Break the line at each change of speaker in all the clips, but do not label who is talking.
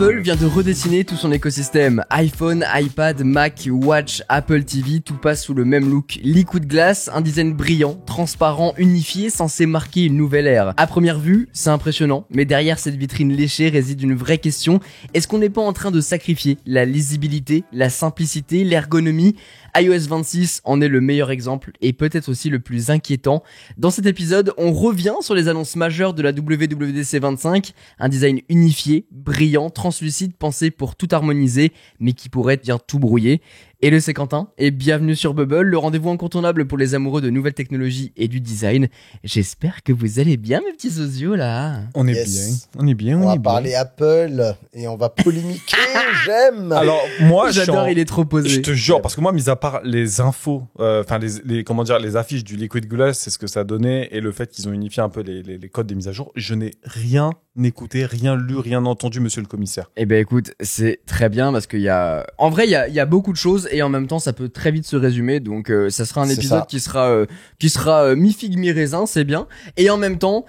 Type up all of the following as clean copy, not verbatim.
Apple vient de redessiner tout son écosystème. iPhone, iPad, Mac, Watch, Apple TV, tout passe sous le même look. Liquid Glass, un design brillant, transparent, unifié, censé marquer une nouvelle ère. À première vue, c'est impressionnant, mais derrière cette vitrine léchée réside une vraie question. Est-ce qu'on n'est pas en train de sacrifier la lisibilité, la simplicité, l'ergonomie ? iOS 26 en est le meilleur exemple et peut-être aussi le plus inquiétant. Dans cet épisode, on revient sur les annonces majeures de la WWDC 25, un design unifié, brillant, translucide, pensé pour tout harmoniser, mais qui pourrait bien tout brouiller. Hello, c'est Quentin et bienvenue sur Bubble, le rendez-vous incontournable pour les amoureux de nouvelles technologies et du design. J'espère que vous allez bien, mes petits osios là.
On est bien.
On va parler Apple et on va polémiquer. J'aime.
Alors moi,
j'adore, il est trop posé.
Je te jure, parce que moi, mis à part les infos, les affiches du Liquid Glass, c'est ce que ça a donné, et le fait qu'ils ont unifié un peu les codes des mises à jour, je n'ai rien écouté, rien lu, rien entendu, monsieur le commissaire.
Eh ben écoute, c'est très bien parce qu'il y a, en vrai, il y a beaucoup de choses et en même temps, ça peut très vite se résumer. Donc, ça sera un épisode qui sera mi-figue mi-raisin, c'est bien. Et en même temps,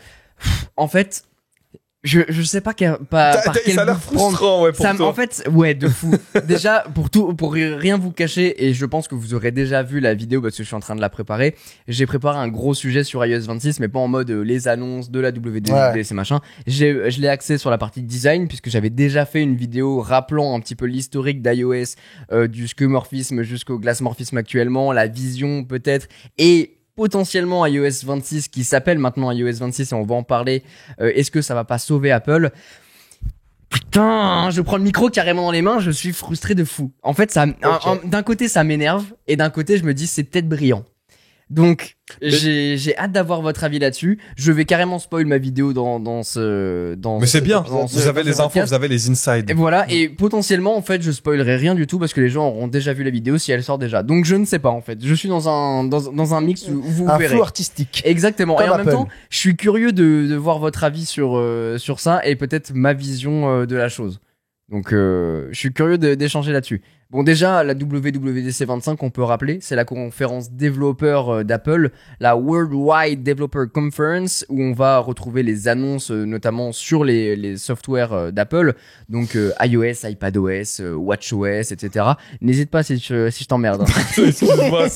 en fait, je sais pas par quel
ça a l'air
bout prendre.
frustrant, ouais, pour toi.
En fait, ouais, de fou. Déjà, pour rien vous cacher, et je pense que vous aurez déjà vu la vidéo parce que je suis en train de la préparer. J'ai préparé un gros sujet sur iOS 26, mais pas en mode les annonces de la WWDC machin. Je l'ai axé sur la partie design puisque j'avais déjà fait une vidéo rappelant un petit peu l'historique d'iOS, du skeuomorphisme jusqu'au glassmorphisme actuellement, la vision peut-être, et potentiellement iOS 26 qui s'appelle maintenant iOS 26 et on va en parler. Est-ce que ça va pas sauver Apple ? Putain, je prends le micro carrément dans les mains, je suis frustré de fou. En fait, d'un côté ça m'énerve et d'un côté je me dis c'est peut-être brillant. Donc j'ai hâte d'avoir votre avis là-dessus. Je vais carrément spoil ma vidéo dans
Mais c'est bien. Vous avez les infos, vous avez les insides.
Et voilà, et potentiellement en fait, je spoilerai rien du tout parce que les gens auront déjà vu la vidéo si elle sort déjà. Donc je ne sais pas en fait. Je suis dans un mix où vous verrez.
Un flou artistique.
Exactement.
Comme
et en
Apple.
même temps, je suis curieux de voir votre avis sur ça et peut-être ma vision de la chose. Donc je suis curieux d'échanger là-dessus. Bon, déjà, la WWDC 25, on peut rappeler, c'est la conférence développeur d'Apple, la Worldwide Developer Conference, où on va retrouver les annonces, notamment sur les softwares d'Apple, donc iOS, iPadOS, WatchOS, etc. N'hésite pas si je t'emmerde. Hein.
Excuse-moi,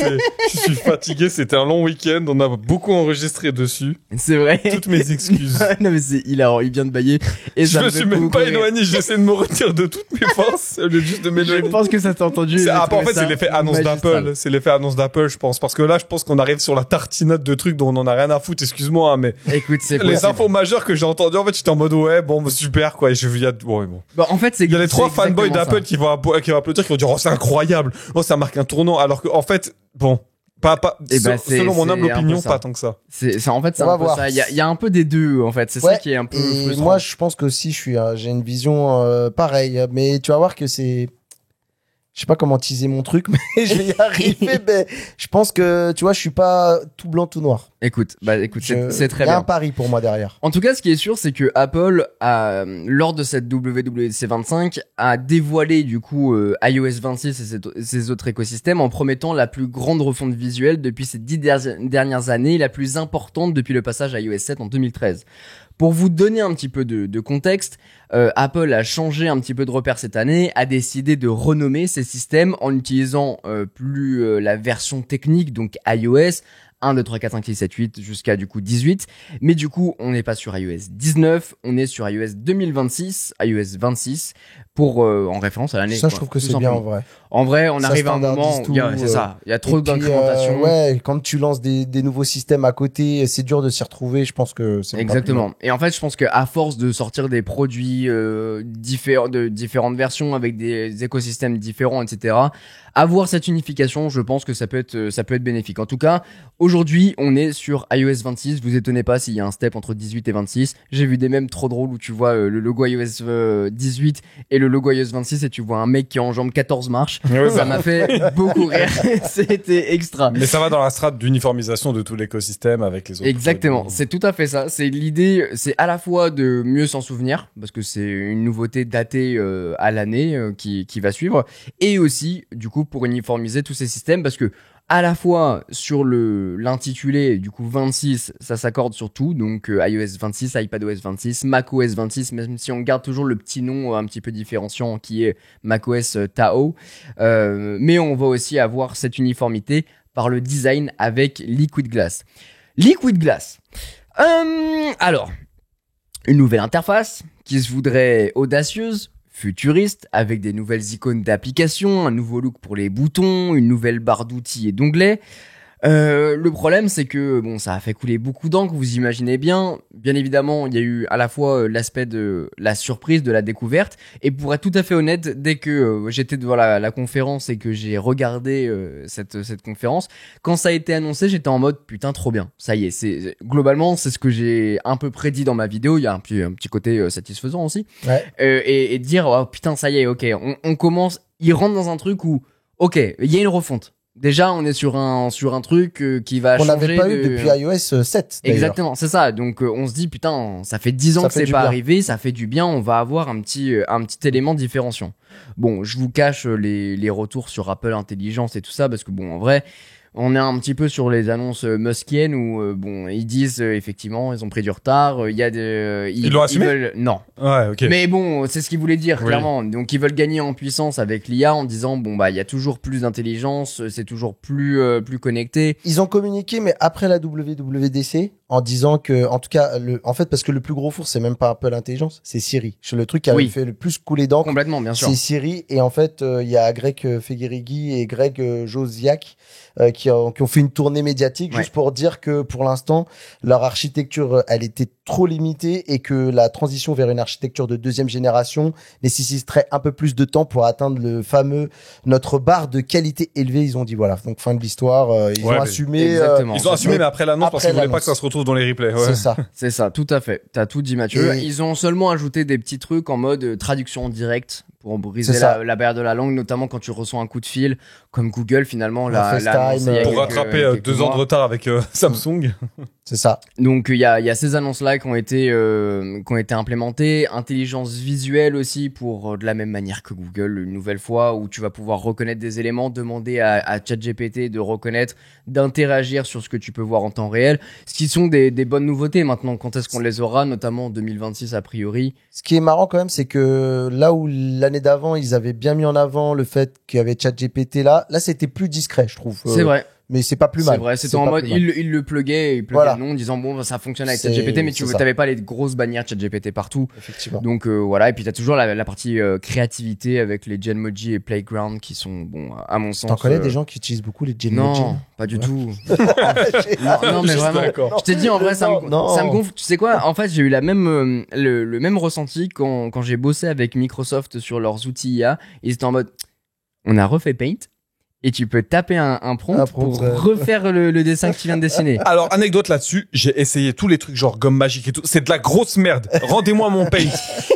je suis fatigué, c'était un long week-end, on a beaucoup enregistré dessus.
C'est vrai.
Toutes mes excuses.
Non mais c'est hilarant, il vient de bailler. Et
je me suis même pas éloigné, j'essaie de me retirer de toutes mes forces, au lieu juste de m'éloigner.
Je pense que ça t'a entendu.
En fait, c'est l'effet annonce d'Apple. C'est l'effet annonce d'Apple, je pense. Parce que là, je pense qu'on arrive sur la tartinade de trucs dont on en a rien à foutre. Excuse-moi, hein, mais.
Écoute, c'est
les infos majeures que j'ai entendues, en fait, j'étais en mode, ouais, bon, super, quoi. Et bon.
Bah, en fait,
il y a les 3 fanboys d'Apple qui vont applaudir, qui vont dire, oh, c'est incroyable. Oh, ça marque un tournant. Alors que, en fait, bon. Selon mon humble opinion, pas tant que ça.
En fait, c'est un peu ça. Il y a un peu des deux, en fait. C'est ça qui est un peu frustrant.
Moi, je pense que aussi, j'ai une vision pareille. Mais tu vas voir que c'est. Je sais pas comment teaser mon truc, mais je vais y arriver. Mais je pense que, tu vois, je suis pas tout blanc, tout noir.
Écoute, c'est très bien.
Il y a un pari pour moi derrière.
En tout cas, ce qui est sûr, c'est que Apple a, lors de cette WWDC 25, a dévoilé, du coup, iOS 26 et ses autres écosystèmes en promettant la plus grande refonte visuelle depuis ces 10 dernières années, la plus importante depuis le passage à iOS 7 en 2013. Pour vous donner un petit peu de contexte, Apple a changé un petit peu de repère cette année, a décidé de renommer ses systèmes en utilisant plus la version technique, donc iOS 1, 2, 3, 4, 5, 6, 7, 8 jusqu'à du coup 18. Mais du coup, on n'est pas sur iOS 19, on est sur iOS 2026, iOS 26 pour en référence à l'année.
Ça, je trouve que c'est bien en vrai.
En vrai, on arrive à un moment où c'est ça, il y a trop d'incrémentation.
Quand tu lances des nouveaux systèmes à côté, c'est dur de s'y retrouver, je pense que c'est
exactement. Et en fait, je pense que à force de sortir des produits différents de différentes versions avec des écosystèmes différents, etc., avoir cette unification, je pense que ça peut être bénéfique. En tout cas, aujourd'hui, on est sur iOS 26. Vous étonnez pas s'il y a un step entre 18 et 26. J'ai vu des mèmes trop drôles où tu vois le logo iOS 18 et le logo iOS 26 et tu vois un mec qui enjambe 14 marches. Ouais, ça m'a fait beaucoup rire. C'était extra.
Mais ça va dans la strate d'uniformisation de tout l'écosystème avec les autres.
Exactement. C'est tout à fait ça. C'est l'idée, c'est à la fois de mieux s'en souvenir parce que c'est une nouveauté datée à l'année qui va suivre et aussi, du coup, pour uniformiser tous ces systèmes parce que à la fois sur l'intitulé, du coup 26, ça s'accorde sur tout, donc iOS 26, iPadOS 26, macOS 26, même si on garde toujours le petit nom un petit peu différenciant qui est macOS Tahoe, mais on va aussi avoir cette uniformité par le design avec Liquid Glass. Liquid Glass. Alors, une nouvelle interface qui se voudrait audacieuse, futuriste, avec des nouvelles icônes d'application, un nouveau look pour les boutons, une nouvelle barre d'outils et d'onglets. Le problème, c'est que bon, ça a fait couler beaucoup d'encre, vous imaginez bien. Bien évidemment, il y a eu à la fois l'aspect de la surprise, de la découverte, et pour être tout à fait honnête, dès que j'étais devant la conférence et que j'ai regardé cette conférence, quand ça a été annoncé, j'étais en mode putain, trop bien. Ça y est, globalement, c'est ce que j'ai un peu prédit dans ma vidéo. Il y a un petit côté satisfaisant aussi,
Ouais.
et dire oh putain, ça y est, ok, on commence. Il rentre dans un truc où ok, il y a une refonte. Déjà, on est sur un truc qui va
On
changer.
n'avait pas eu depuis iOS 7. D'ailleurs.
Exactement, c'est ça. Donc on se dit putain, ça fait 10 ans
Ça
que
fait
c'est
du
pas
bien.
arrivé, ça fait du bien, on va avoir un petit élément différenciant. Bon, je vous cache les retours sur Apple Intelligence et tout ça parce que bon, en vrai, on est un petit peu sur les annonces muskiennes où bon, ils disent effectivement, ils ont pris du retard, il y a des
Ils l'ont assumé
veulent non.
Ouais, ok.
Mais bon, c'est ce qu'ils voulaient dire,
Oui.
clairement. Donc, ils veulent gagner en puissance avec l'IA en disant, bon, bah, il y a toujours plus d'intelligence, c'est toujours plus connecté.
Ils ont communiqué, mais après la WWDC, en disant que, en tout cas, en fait, parce que le plus gros four, c'est même pas Apple Intelligence, c'est Siri. Le truc qui a
Oui.
fait le plus couler d'encre,
Complètement, bien sûr.
c'est Siri. Et en fait, il y a Greg Fegerigi et Greg Josiak qui ont fait une tournée médiatique
Ouais.
juste pour dire que, pour l'instant, leur architecture, elle était trop limitée et que la transition vers une architecture de deuxième génération nécessiterait un peu plus de temps pour atteindre le fameux notre barre de qualité élevée. Ils ont dit voilà, donc fin de l'histoire. Ils
Ouais,
ont
mais
assumé.
Exactement.
Ils ont assumé, mais après l'annonce, parce qu'ils voulaient pas
l'annonce.
que ça se retrouve dans les replays. Ouais.
C'est ça.
C'est ça, tout à fait. T'as tout dit, Mathieu.
Et-
Ils ont seulement ajouté des petits trucs en mode traduction en direct pour briser
C'est ça.
la barrière de la langue, notamment quand tu reçois un coup de fil, comme Google finalement l'a
FaceTime,
annoncé il y a
Pour
quelques-
rattraper
quelques
2 ans
mois.
de retard avec Samsung.
C'est ça.
Donc il y a ces annonces là qui ont été implémentées, intelligence visuelle aussi pour de la même manière que Google une nouvelle fois où tu vas pouvoir reconnaître des éléments, demander à ChatGPT de reconnaître, d'interagir sur ce que tu peux voir en temps réel, ce qui sont des bonnes nouveautés maintenant. Quand est-ce qu'on les aura, notamment en 2026 a priori.
Ce qui est marrant quand même, c'est que là où l'année d'avant, ils avaient bien mis en avant le fait qu'il y avait ChatGPT là c'était plus discret, je trouve.
C'est vrai.
Mais c'est pas plus mal.
C'est vrai, c'était en
pas
mode,
plus mal.
il le pluguait, il pluguait
Voilà.
le nom en disant bon, ça fonctionne avec
C'est-
ChatGPT, mais tu
c'est ça.
t'avais pas les grosses bannières ChatGPT partout.
Effectivement.
Donc voilà, et puis t'as toujours la partie créativité avec les Genmoji et Playground qui sont, bon, à mon sens.
T'en connais des gens qui utilisent beaucoup les Genmoji?
Non, pas du
Ouais.
tout. non, mais
Juste
vraiment.
d'accord.
Je t'ai dit en vrai, ça
Non.
me gonfle. Tu sais quoi? En fait, j'ai eu la même, le même ressenti quand j'ai bossé avec Microsoft sur leurs outils IA. Ils étaient en mode, on a refait Paint. Et tu peux taper un prompt pour refaire le dessin que tu viens de dessiner.
Alors, anecdote là-dessus, j'ai essayé tous les trucs genre gomme magique et tout. C'est de la grosse merde. Rendez-moi mon paint.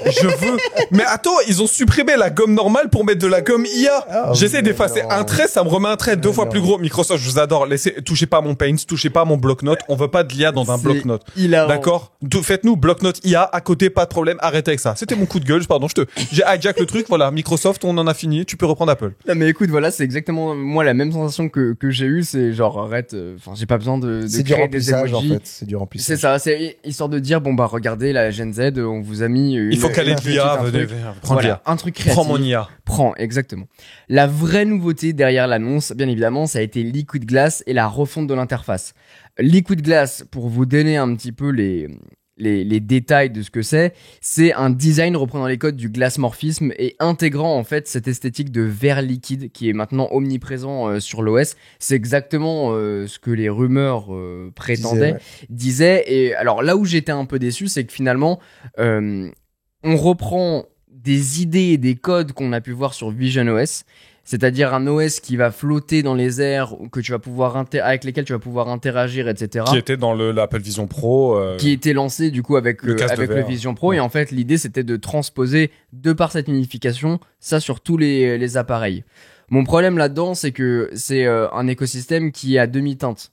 Je veux. Mais attends, ils ont supprimé la gomme normale pour mettre de la gomme IA.
Ah,
J'essaie
oui,
d'effacer
non.
un trait, ça me remet un trait 2 fois
non.
plus gros. Microsoft, je vous adore. Touchez pas à mon paint, touchez pas à mon bloc-notes. On veut pas de l'IA dans un
C'est
bloc-notes.
hilarant.
D'accord? Faites-nous bloc-notes IA à côté, pas de problème. Arrêtez avec ça. C'était mon coup de gueule, pardon. J'ai hijack le truc. Voilà. Microsoft, on en a fini. Tu peux reprendre Apple.
Non, mais écoute, voilà, c'est exactement moi la même sensation que j'ai eu, c'est genre arrête, enfin j'ai pas besoin de
C'est du
créer des
remplissage, en
emojis.
fait. C'est du remplissage.
C'est ça, c'est histoire de dire bon bah regardez la Gen Z, on vous a mis
Il faut caler de l'IA. Venez, prends
voilà,
l'IA.
un truc créatif.
Prends mon IA.
Prends, exactement. La vraie nouveauté derrière l'annonce, bien évidemment, ça a été Liquid Glass et la refonte de l'interface. Liquid Glass, pour vous donner un petit peu les détails de ce que c'est un design reprenant les codes du glassmorphisme et intégrant en fait cette esthétique de verre liquide qui est maintenant omniprésent sur l'OS. C'est exactement ce que les rumeurs prétendaient, disaient. Et alors là où j'étais un peu déçu, c'est que finalement, on reprend des idées et des codes qu'on a pu voir sur Vision OS. C'est-à-dire un OS qui va flotter dans les airs, que tu vas pouvoir avec lesquels tu vas pouvoir interagir, etc.
Qui était dans l'Apple Vision Pro.
Qui était lancé du coup avec
Le casque de
le
verre.
Vision Pro. Et en fait, l'idée c'était de transposer, de par cette unification, ça sur tous les appareils. Mon problème là-dedans, c'est que c'est un écosystème qui est à demi-teinte.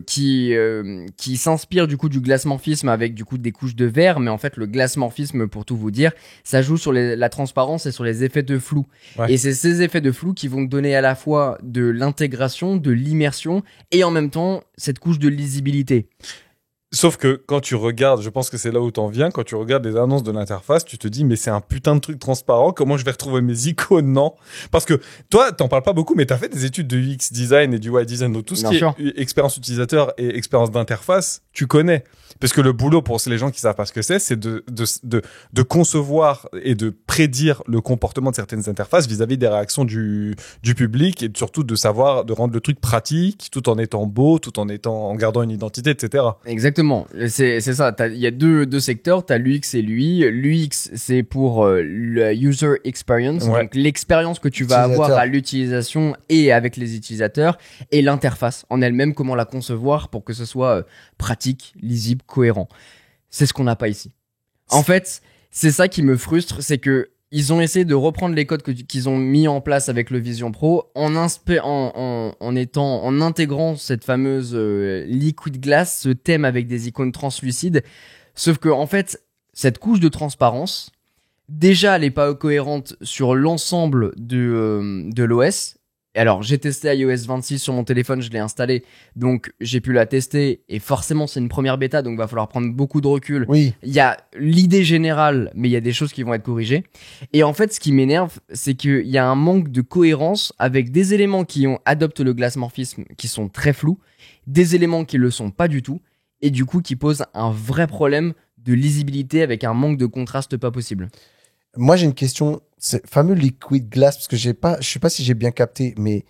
qui s'inspire du coup du glace-morphisme avec du coup des couches de verre, mais en fait le glace-morphisme, pour tout vous dire, ça joue sur la transparence et sur les effets de flou.
Ouais.
Et c'est ces effets de flou qui vont te donner à la fois de l'intégration, de l'immersion et en même temps cette couche de lisibilité.
Sauf que quand tu regardes, je pense que c'est là où t'en viens, quand tu regardes les annonces de l'interface, tu te dis, mais c'est un putain de truc transparent, comment je vais retrouver mes icônes, non? Parce que toi, t'en parles pas beaucoup, mais t'as fait des études de UX design et du UI design, donc tout ce
Bien
qui
sûr.
est expérience utilisateur et expérience d'interface, tu connais. Parce que le boulot, pour les gens qui savent pas ce que c'est de concevoir et de prédire le comportement de certaines interfaces vis-à-vis des réactions du public et surtout de savoir, de rendre le truc pratique tout en étant beau, tout en gardant une identité, etc.
Exactement, c'est ça. Il y a deux secteurs, t'as l'UX et l'UI. L'UX, c'est pour le user experience,
Ouais.
donc l'expérience que tu vas avoir à l'utilisation et avec les utilisateurs, et l'interface en elle-même, comment la concevoir pour que ce soit pratique, lisible, cohérent. C'est ce qu'on n'a pas ici. En fait, c'est ça qui me frustre, c'est que ils ont essayé de reprendre les codes qu'ils ont mis en place avec le Vision Pro en intégrant cette fameuse liquid glass, ce thème avec des icônes translucides. Sauf que en fait, cette couche de transparence, déjà, elle est pas cohérente sur l'ensemble de l'OS. Alors, j'ai testé iOS 26 sur mon téléphone, je l'ai installé, donc j'ai pu la tester, et forcément, c'est une première bêta, donc va falloir prendre beaucoup de recul.
Oui.
Il y a l'idée générale, mais il y a des choses qui vont être corrigées. Et en fait, ce qui m'énerve, c'est qu'il y a un manque de cohérence avec des éléments qui adoptent le glace-morphisme, qui sont très flous, des éléments qui le sont pas du tout, et du coup, qui posent un vrai problème de lisibilité avec un manque de contraste pas possible.
Moi, j'ai une question. C'est fameux liquid glass, parce que je sais pas si j'ai bien capté, mais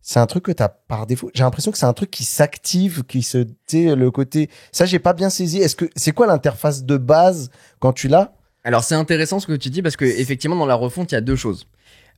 c'est un truc que t'as par défaut. J'ai l'impression que c'est un truc qui s'active, tu sais, le côté. Ça, j'ai pas bien saisi. C'est quoi l'interface de base quand tu l'as?
Alors, c'est intéressant ce que tu dis parce que effectivement, dans la refonte, il y a deux choses.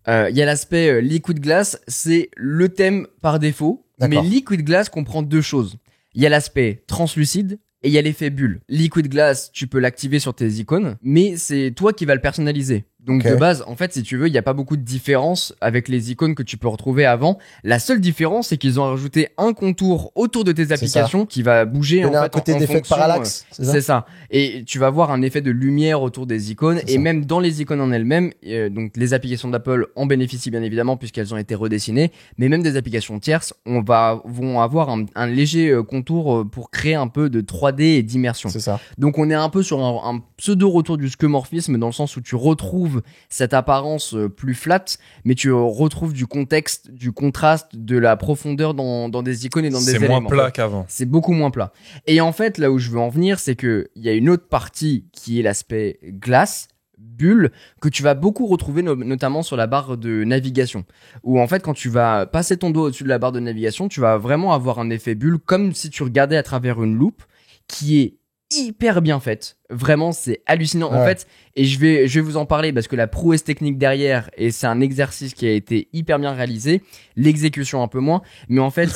Il y a l'aspect liquid glass, c'est le thème par défaut,
D'accord.
mais liquid glass comprend deux choses. Il y a l'aspect translucide et il y a l'effet bulle. Liquid glass, tu peux l'activer sur tes icônes, mais c'est toi qui vas le personnaliser. Donc
Ok.
de base, en fait, si tu veux, il n'y a pas beaucoup de différence avec les icônes que tu peux retrouver avant. La seule différence, c'est qu'ils ont rajouté un contour autour de tes applications qui va bouger en
Donner un
fait
côté
en
d'effet de
fonction,
parallaxe, c'est ça?
c'est ça. Et tu vas voir un effet de lumière autour des icônes
C'est
et
ça.
même dans les icônes en elles-mêmes. Donc les applications d'Apple en bénéficient bien évidemment puisqu'elles ont été redessinées, mais même des applications tierces vont avoir un léger contour pour créer un peu de 3D et d'immersion.
C'est ça.
Donc on est un peu sur un pseudo retour du skeuomorphisme dans le sens où tu retrouves cette apparence plus flat, mais tu retrouves du contexte, du contraste, de la profondeur dans des icônes et dans des
C'est
éléments.
moins plat qu'avant.
C'est beaucoup moins plat. Et en fait, là où je veux en venir, c'est que il y a une autre partie qui est l'aspect glace, bulle, que tu vas beaucoup retrouver notamment sur la barre de navigation. Où en fait, quand tu vas passer ton doigt au-dessus de la barre de navigation, tu vas vraiment avoir un effet bulle, comme si tu regardais à travers une loupe, qui est hyper bien faite. Vraiment, c'est hallucinant. En
Ouais.
fait, et je vais vous en parler parce que la prouesse technique derrière, et c'est un exercice qui a été hyper bien réalisé, l'exécution un peu moins, mais en fait,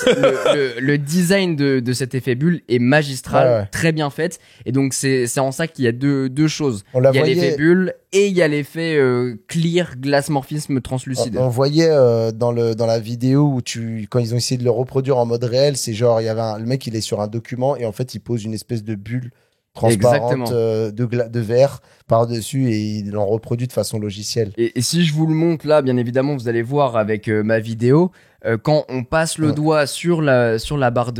le design de cet effet bulle est magistral,
Ouais, ouais.
très bien fait, et donc c'est en ça qu'il y a deux choses.
On la
Il y a
voyait-
l'effet bulle et il y a l'effet clear glace morphisme translucide.
On voyait dans la vidéo où quand ils ont essayé de le reproduire en mode réel, c'est genre, il y avait le mec, il est sur un document et en fait, il pose une espèce de bulle transparente
Exactement.
de verre par-dessus et il l'en reproduit de façon logicielle.
Et si je vous le montre là, bien évidemment, vous allez voir avec ma vidéo, quand on passe le
Ouais.
doigt sur la barre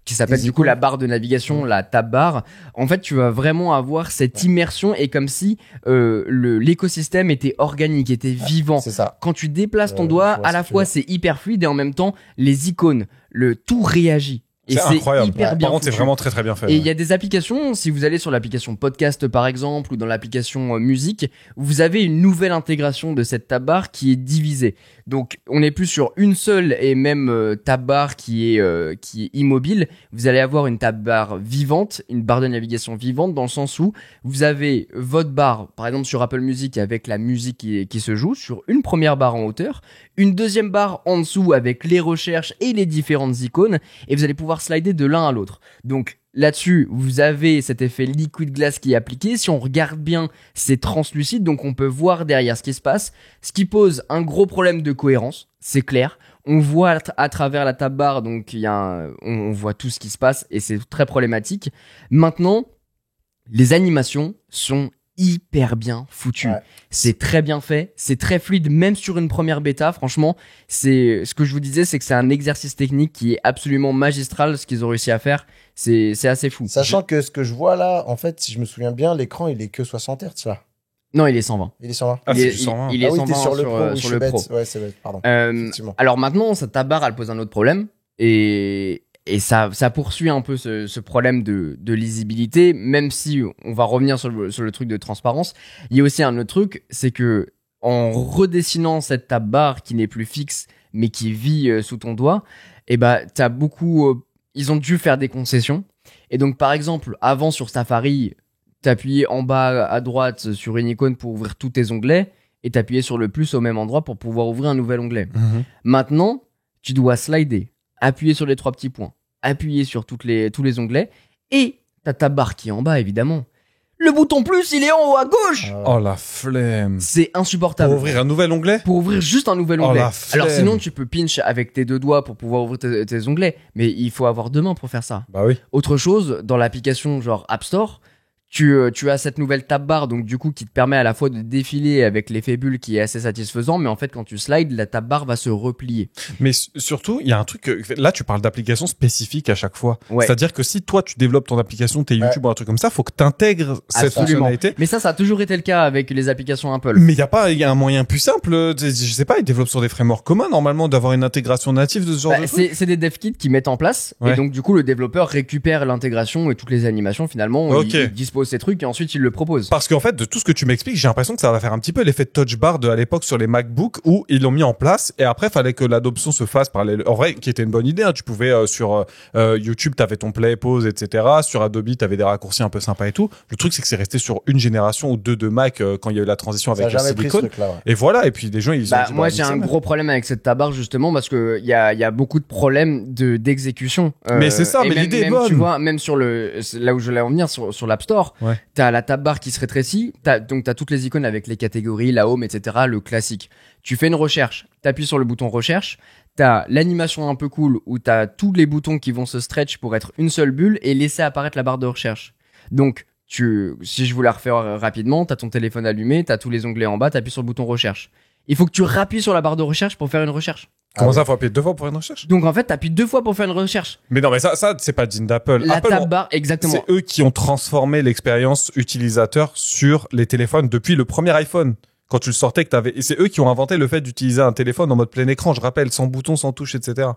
qui s'appelle
Des
du coup
icônes.
la barre de navigation, la tab bar, en fait, tu vas vraiment avoir cette immersion et comme si l'écosystème était organique, était vivant.
C'est ça.
Quand tu déplaces ton
Je
doigt,
vois
à
ce
la
que tu
fois
veux dire.
c'est hyper fluide et en même temps les icônes, le tout réagit. Et
C'est incroyable.
hyper bien
Par contre, c'est
foutu.
vraiment très très bien fait.
Et il
ouais.
y a des applications, si vous allez sur l'application podcast par exemple, ou dans l'application musique, vous avez une nouvelle intégration de cette tab bar qui est divisée. Donc on n'est plus sur une seule et même tab bar qui est immobile. Vous allez avoir une tab bar vivante, une barre de navigation vivante, dans le sens où vous avez votre barre, par exemple sur Apple Music avec la musique qui se joue, sur une première barre en hauteur, une deuxième barre en dessous avec les recherches et les différentes icônes, et vous allez pouvoir slider de l'un à l'autre. Donc là-dessus, vous avez cet effet liquid glass qui est appliqué. Si on regarde bien, c'est translucide, donc on peut voir derrière ce qui se passe, ce qui pose un gros problème de cohérence, c'est clair. on voit à travers la tab bar, donc on voit tout ce qui se passe et c'est très problématique. Maintenant, les animations sont hyper bien foutues.
Ouais.
C'est très bien fait, c'est très fluide, même sur une première bêta. Franchement, c'est ce que je vous disais, c'est que c'est un exercice technique qui est absolument magistral. Ce qu'ils ont réussi à faire, c'est assez fou.
Sachant que ce que je vois là, en fait, si je me souviens bien, l'écran il est que 60 Hz là.
Non, il est 120.
Il est 120.
Ah,
il
c'est
est,
du 120.
il est
Ah oui,
120
t'es sur le pro.
sur
Je suis
le
bête.
pro.
Ouais, c'est bête. Pardon. Effectivement.
Alors maintenant, cette tab bar, elle pose un autre problème et ça poursuit un peu ce problème de lisibilité, même si on va revenir sur le truc de transparence. Il y a aussi un autre truc, c'est que en redessinant cette tab bar qui n'est plus fixe mais qui vit sous ton doigt, et bah t'as beaucoup, ils ont dû faire des concessions. Et donc par exemple, avant sur Safari, t'appuyais en bas à droite sur une icône pour ouvrir tous tes onglets et t'appuyais sur le plus au même endroit pour pouvoir ouvrir un nouvel onglet. Maintenant, tu dois slider, appuyer sur les 3 petits points, appuyer sur tous les onglets et t'as ta barre qui est en bas évidemment. Le bouton plus, il est en haut à gauche.
Oh la flemme.
C'est insupportable.
Pour ouvrir un nouvel onglet?
Pour ouvrir juste un nouvel
Oh,
onglet.
la flemme.
Alors sinon, tu peux pinch avec tes 2 doigts pour pouvoir ouvrir tes onglets, mais il faut avoir 2 mains pour faire ça.
Bah oui.
Autre chose, dans l'application genre App Store, tu as cette nouvelle tab bar, donc du coup qui te permet à la fois de défiler avec l'effet bulle qui est assez satisfaisant, mais en fait quand tu slides, la tab bar va se replier.
Mais surtout, il y a un truc là, tu parles d'applications spécifiques à chaque fois.
Ouais.
C'est-à-dire que si toi tu développes ton application, tes YouTube ou un truc comme ça, faut que t'intègres cette
Absolument.
fonctionnalité.
Mais ça a toujours été le cas avec les applications Apple.
Mais il y a un moyen plus simple. Je sais pas, ils développent sur des frameworks communs normalement d'avoir une intégration native de ce genre de truc.
C'est des dev kits qui mettent en place,
Ouais.
et donc du coup le développeur récupère l'intégration et toutes les animations finalement,
Ok.
il dispose ces trucs et ensuite il le propose.
Parce qu'en fait, de tout ce que tu m'expliques, j'ai l'impression que ça va faire un petit peu l'effet touch bar de à l'époque sur les MacBook où ils l'ont mis en place et après fallait que l'adoption se fasse par les. En vrai, qui était une bonne idée. Hein. Tu pouvais sur YouTube, t'avais ton play, pause, etc. Sur Adobe, t'avais des raccourcis un peu sympas et tout. Le truc, c'est que c'est resté sur une génération ou deux de Mac quand il y a eu la transition
Ça a
avec la
jamais pris ce
silicone.
truc là. Ouais.
Et voilà. Et puis les gens, ils ont. dit,
Moi
bah,
j'ai un
nique ça,
gros problème avec cette tab bar justement parce que il y a beaucoup de problèmes d'exécution.
Mais c'est ça,
et
mais
même,
l'idée est
même,
bonne.
Tu vois, même sur là où je voulais en venir sur l'App Store,
Ouais.
t'as la tab bar qui se rétrécit, donc t'as toutes les icônes avec les catégories, la home, etc. Le classique. Tu fais une recherche, t'appuies sur le bouton recherche, t'as l'animation un peu cool où t'as tous les boutons qui vont se stretch pour être une seule bulle et laisser apparaître la barre de recherche. Donc si je voulais refaire rapidement, t'as ton téléphone allumé, t'as tous les onglets en bas, t'appuies sur le bouton recherche. Il faut que tu rappuies sur la barre de recherche pour faire une recherche.
Comment
Ah
ça, faut appuyer 2 fois pour une recherche?
Donc en fait, t'appuies 2 fois pour faire une recherche.
Mais non, mais ça, c'est pas digne d'Apple.
La
Apple,
tab bar, exactement.
c'est eux qui ont transformé l'expérience utilisateur sur les téléphones depuis le premier iPhone. Quand tu le sortais, et c'est eux qui ont inventé le fait d'utiliser un téléphone en mode plein écran, je rappelle, sans bouton, sans touche, etc.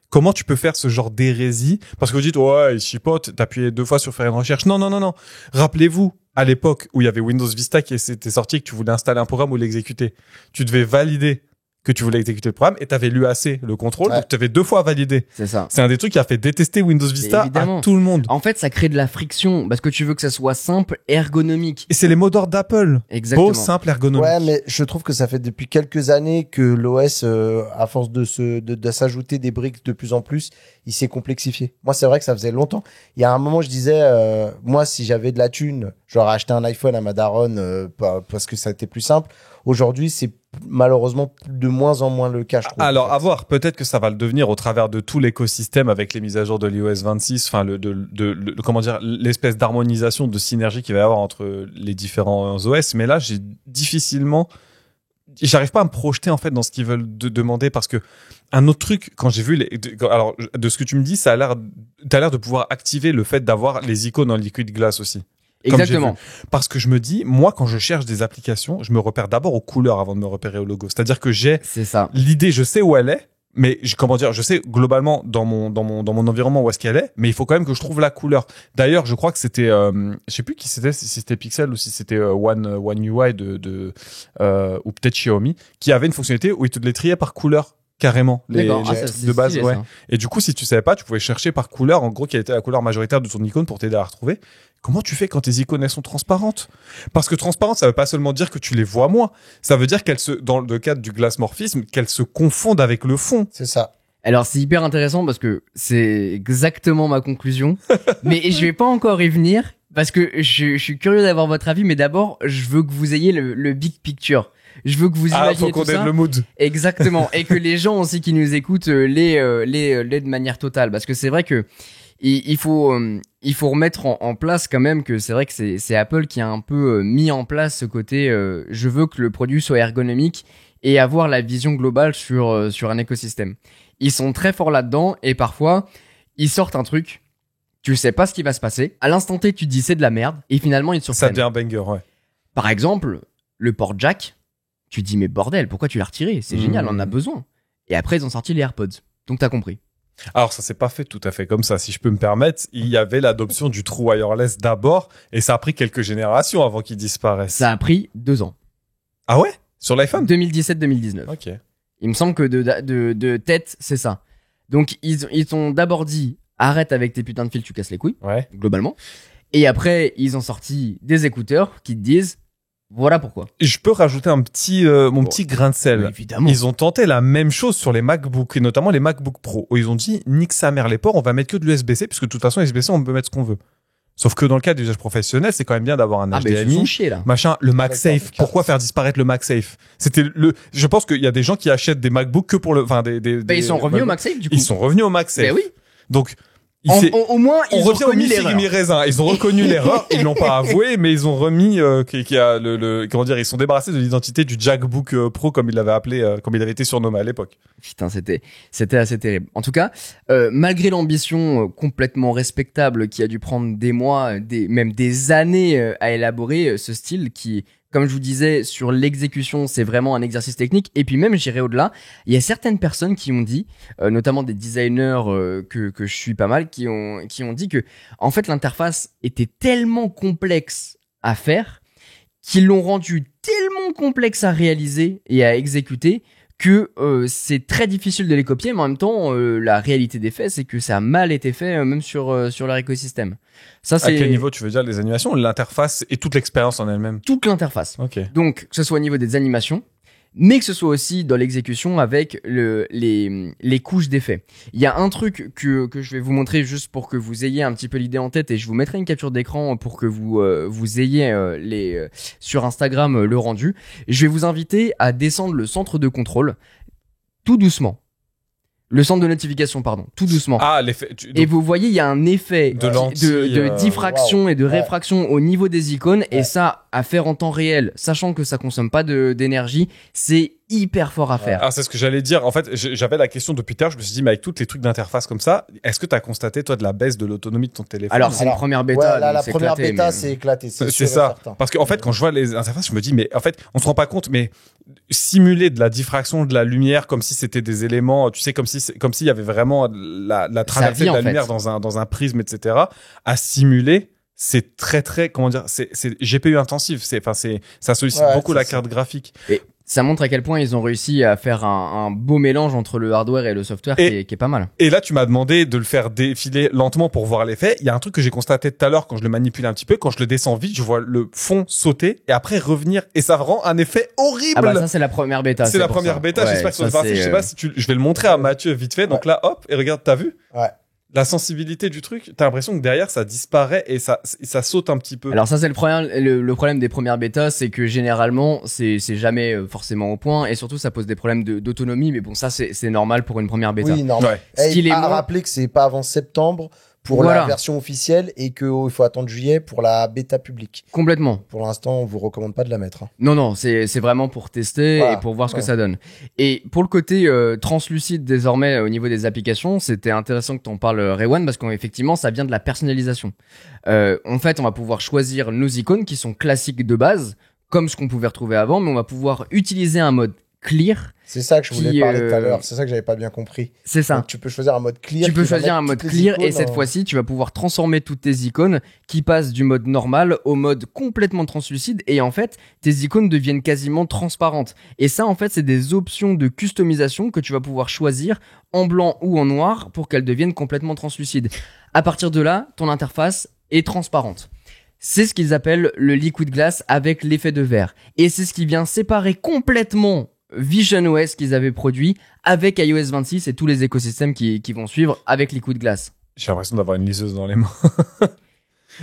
Comment tu peux faire ce genre d'hérésie? Parce que vous dites, ouais, il chipote, t'appuyais 2 fois sur faire une recherche. Non. Rappelez-vous, à l'époque où il y avait Windows Vista qui était sorti et que tu voulais installer un programme ou l'exécuter, tu devais valider que tu voulais exécuter le programme et t'avais l'UAC, le contrôle,
Ouais.
donc tu avais 2 fois validé.
C'est ça.
C'est un des trucs qui a fait détester Windows Vista
évidemment.
à tout le monde.
En fait, ça crée de la friction parce que tu veux que ça soit simple, ergonomique.
Et c'est les mots d'ordre d'Apple.
Exactement.
Beau, simple, ergonomique.
Ouais, mais je trouve que ça fait depuis quelques années que l'OS, à force de s'ajouter des briques de plus en plus, il s'est complexifié. Moi, c'est vrai que ça faisait longtemps. Il y a un moment, je disais, moi, si j'avais de la thune, j'aurais acheté un iPhone à ma daronne parce que ça a été plus simple. Aujourd'hui, c'est malheureusement de moins en moins le cas, je trouve.
Alors, à voir. Peut-être que ça va le devenir au travers de tout l'écosystème avec les mises à jour de l'iOS 26. Enfin, comment dire, l'espèce d'harmonisation, de synergie qu'il va y avoir entre les différents OS. Mais là, j'arrive pas à me projeter, en fait, dans ce qu'ils veulent demander parce que un autre truc, quand j'ai vu alors, de ce que tu me dis, t'as l'air de pouvoir activer le fait d'avoir les icônes en liquid glass aussi. Comme
Exactement.
j'ai vu. Parce que je me dis, moi, quand je cherche des applications, je me repère d'abord aux couleurs avant de me repérer au logo. C'est-à-dire que j'ai
C'est ça.
l'idée, je sais où elle est, mais je sais globalement dans mon environnement où est-ce qu'elle est, mais il faut quand même que je trouve la couleur. D'ailleurs, je crois que c'était, je sais plus qui c'était, si c'était Pixel ou si c'était One UI ou peut-être Xiaomi, qui avait une fonctionnalité où il te les triait par couleur. Carrément,
D'accord.
les
Ah, ça, c'est
de base,
stylé,
ouais.
ça.
Et du coup, si tu savais pas, tu pouvais chercher par couleur, en gros, quelle était la couleur majoritaire de ton icône pour t'aider à la retrouver. Comment tu fais quand tes icônes, elles sont transparentes? Parce que transparente, ça veut pas seulement dire que tu les vois moins. Ça veut dire dans le cadre du glassmorphisme, qu'elles se confondent avec le fond.
C'est ça.
Alors c'est hyper intéressant parce que c'est exactement ma conclusion. Mais je vais pas encore y venir parce que je suis curieux d'avoir votre avis. Mais d'abord, je veux que vous ayez le big picture. Je veux que vous
Ah,
imaginiez
faut qu'on
tout ça.
aide le mood.
Exactement. Et que les gens aussi qui nous écoutent l'aient de manière totale. Parce que c'est vrai que il faut remettre en place quand même que c'est vrai que c'est Apple qui a un peu mis en place ce côté je veux que le produit soit ergonomique et avoir la vision globale sur un écosystème. Ils sont très forts là-dedans et parfois ils sortent un truc, tu sais pas ce qui va se passer. À l'instant T, tu te dis c'est de la merde et finalement ils te
Ça
surprennent.
devient un banger, ouais.
Par exemple, le port jack, tu te dis mais bordel, pourquoi tu l'as retiré? C'est génial, on en a besoin. Et après ils ont sorti les AirPods. Donc t'as compris.
Alors, ça s'est pas fait tout à fait comme ça. Si je peux me permettre, il y avait l'adoption du True Wireless d'abord, et ça a pris quelques générations avant qu'il disparaisse.
Ça a pris 2 ans.
Ah ouais? Sur l'iPhone?
2017-2019.
Ok.
Il me semble que de tête, c'est ça. Donc, ils t'ont d'abord dit, arrête avec tes putains de fils, tu casses les couilles,
Ouais.
globalement. Et après, ils ont sorti des écouteurs qui te disent, voilà pourquoi.
Je peux rajouter un petit, mon petit grain de sel.
Mais évidemment.
Ils ont tenté la même chose sur les MacBooks, et notamment les MacBook Pro, où ils ont dit, nique sa mère les ports, on va mettre que de l'USB-C, puisque de toute façon, l'USB-C, on peut mettre ce qu'on veut. Sauf que dans le cas d'usage professionnel, c'est quand même bien d'avoir un
Ah, mais ils se sont
HDMI.
chiés, là.
Machin, le MagSafe.
D'accord.
Pourquoi faire disparaître le MagSafe? Je pense qu'il y a des gens qui achètent des MacBooks que pour
Ils sont revenus au MagSafe, du coup.
Ils sont revenus au MagSafe.
Mais oui.
Donc,
Au moins, ils
on
ont
revient au
reconnu
mi-figue
l'erreur.
mi-raisin. Ils ont reconnu l'erreur, ils l'ont pas avoué, mais ils ont remis, comment dire, ils sont débarrassés de l'identité du Jackbook Pro, comme il l'avait appelé, comme il avait été surnommé à l'époque.
Putain, c'était assez terrible. En tout cas, malgré l'ambition complètement respectable qui a dû prendre des mois, même des années à élaborer ce style qui, comme je vous disais, sur l'exécution, c'est vraiment un exercice technique. Et puis même, j'irai au-delà. Il y a certaines personnes qui ont dit, notamment des designers que je suis pas mal, qui ont dit que, en fait, l'interface était tellement complexe à faire qu'ils l'ont rendu tellement complexe à réaliser et à exécuter que c'est très difficile de les copier, mais en même temps, la réalité des faits, c'est que ça a mal été fait, même sur leur écosystème. Ça,
À
c'est
quel niveau tu veux dire les animations, l'interface et toute l'expérience en elle-même?
toute l'interface.
Ok.
Donc, que ce soit au niveau des animations, mais que ce soit aussi dans l'exécution avec les couches d'effets. Il y a un truc que je vais vous montrer juste pour que vous ayez un petit peu l'idée en tête, et je vous mettrai une capture d'écran pour que vous ayez sur Instagram le rendu. Je vais vous inviter à descendre le centre de contrôle tout doucement. Le centre de notification, pardon, tout doucement.
Ah, l'effet.
Et vous voyez, il y a un effet
De lentille,
de diffraction
wow.
et de
Ouais.
réfraction au niveau des icônes. Et
Ouais.
ça, à faire en temps réel, sachant que ça consomme pas d'énergie, c'est hyper fort à faire.
Alors, c'est ce que j'allais dire. En fait, j'avais la question depuis tard. Je me suis dit, mais avec tous les trucs d'interface comme ça, est-ce que tu as constaté, toi, de la baisse de l'autonomie de ton téléphone?
Alors, c'est une première bêta.
Ouais, là,
donc
la
c'est
première
éclaté,
bêta,
mais-
c'est éclaté. C'est sûr
C'est
et
ça.
certain.
Parce qu'en fait, quand je vois les interfaces, je me dis, mais en fait, on se rend pas compte, mais simuler de la diffraction de la lumière comme si c'était des éléments, tu sais, comme s'il y avait vraiment la traversée
vit,
de la
en fait.
lumière dans un prisme, etc. À simuler, c'est très, très, comment dire, c'est GPU intensif. Ça sollicite
Ouais,
beaucoup
c'est
la
ça.
carte graphique.
Et ça montre à quel point ils ont réussi à faire un beau mélange entre le hardware et le software
Et-
qui est pas mal.
Et là, tu m'as demandé de le faire défiler lentement pour voir l'effet. Il y a un truc que j'ai constaté tout à l'heure quand je le manipule un petit peu. Quand je le descends vite, je vois le fond sauter et après revenir. Et ça rend un effet horrible.
Ah bah ça, c'est la première bêta.
C'est la
pour
première
ça.
bêta.
Ouais,
J'espère que
ça,
ça va. Je sais pas si je vais le montrer à Mathieu vite fait. Donc là, hop, et regarde, t'as vu?
Ouais.
La sensibilité du truc, t'as l'impression que derrière ça disparaît et ça saute un petit peu.
Alors ça c'est le problème des premières bêtas, c'est que généralement c'est jamais forcément au point, et surtout ça pose des problèmes d'autonomie, mais bon ça c'est normal pour une première bêta.
Oui, normal.
Ouais.
Ce qu'il est
à
moins-
rappeler que c'est pas avant septembre pour
Voilà.
la version officielle et qu'il faut attendre juillet pour la bêta publique.
Complètement.
Pour l'instant, on vous recommande pas de la mettre. Hein.
Non, c'est vraiment pour tester
Voilà.
et pour voir ce que
Ouais.
ça donne. Et pour le côté translucide désormais au niveau des applications, c'était intéressant que t'en parles, Rewan, parce qu'effectivement ça vient de la personnalisation. En fait, on va pouvoir choisir nos icônes qui sont classiques de base, comme ce qu'on pouvait retrouver avant, mais on va pouvoir utiliser un mode clear.
C'est ça que je voulais
Qui,
parler tout à l'heure. C'est ça que j'avais pas bien compris.
C'est ça.
Donc, tu peux choisir un mode clear.
Tu peux
qui va
choisir un
mettre
mode
toutes les
clear, et
icônes
cette
en-
fois-ci, tu vas pouvoir transformer toutes tes icônes qui passent du mode normal au mode complètement translucide, et en fait, tes icônes deviennent quasiment transparentes. Et ça, en fait, c'est des options de customisation que tu vas pouvoir choisir en blanc ou en noir pour qu'elles deviennent complètement translucides. À partir de là, ton interface est transparente. C'est ce qu'ils appellent le liquid glass avec l'effet de verre. Et c'est ce qui vient séparer complètement VisionOS qu'ils avaient produit avec iOS 26 et tous les écosystèmes qui vont suivre avec Liquid Glass.
J'ai l'impression d'avoir une liseuse dans les mains.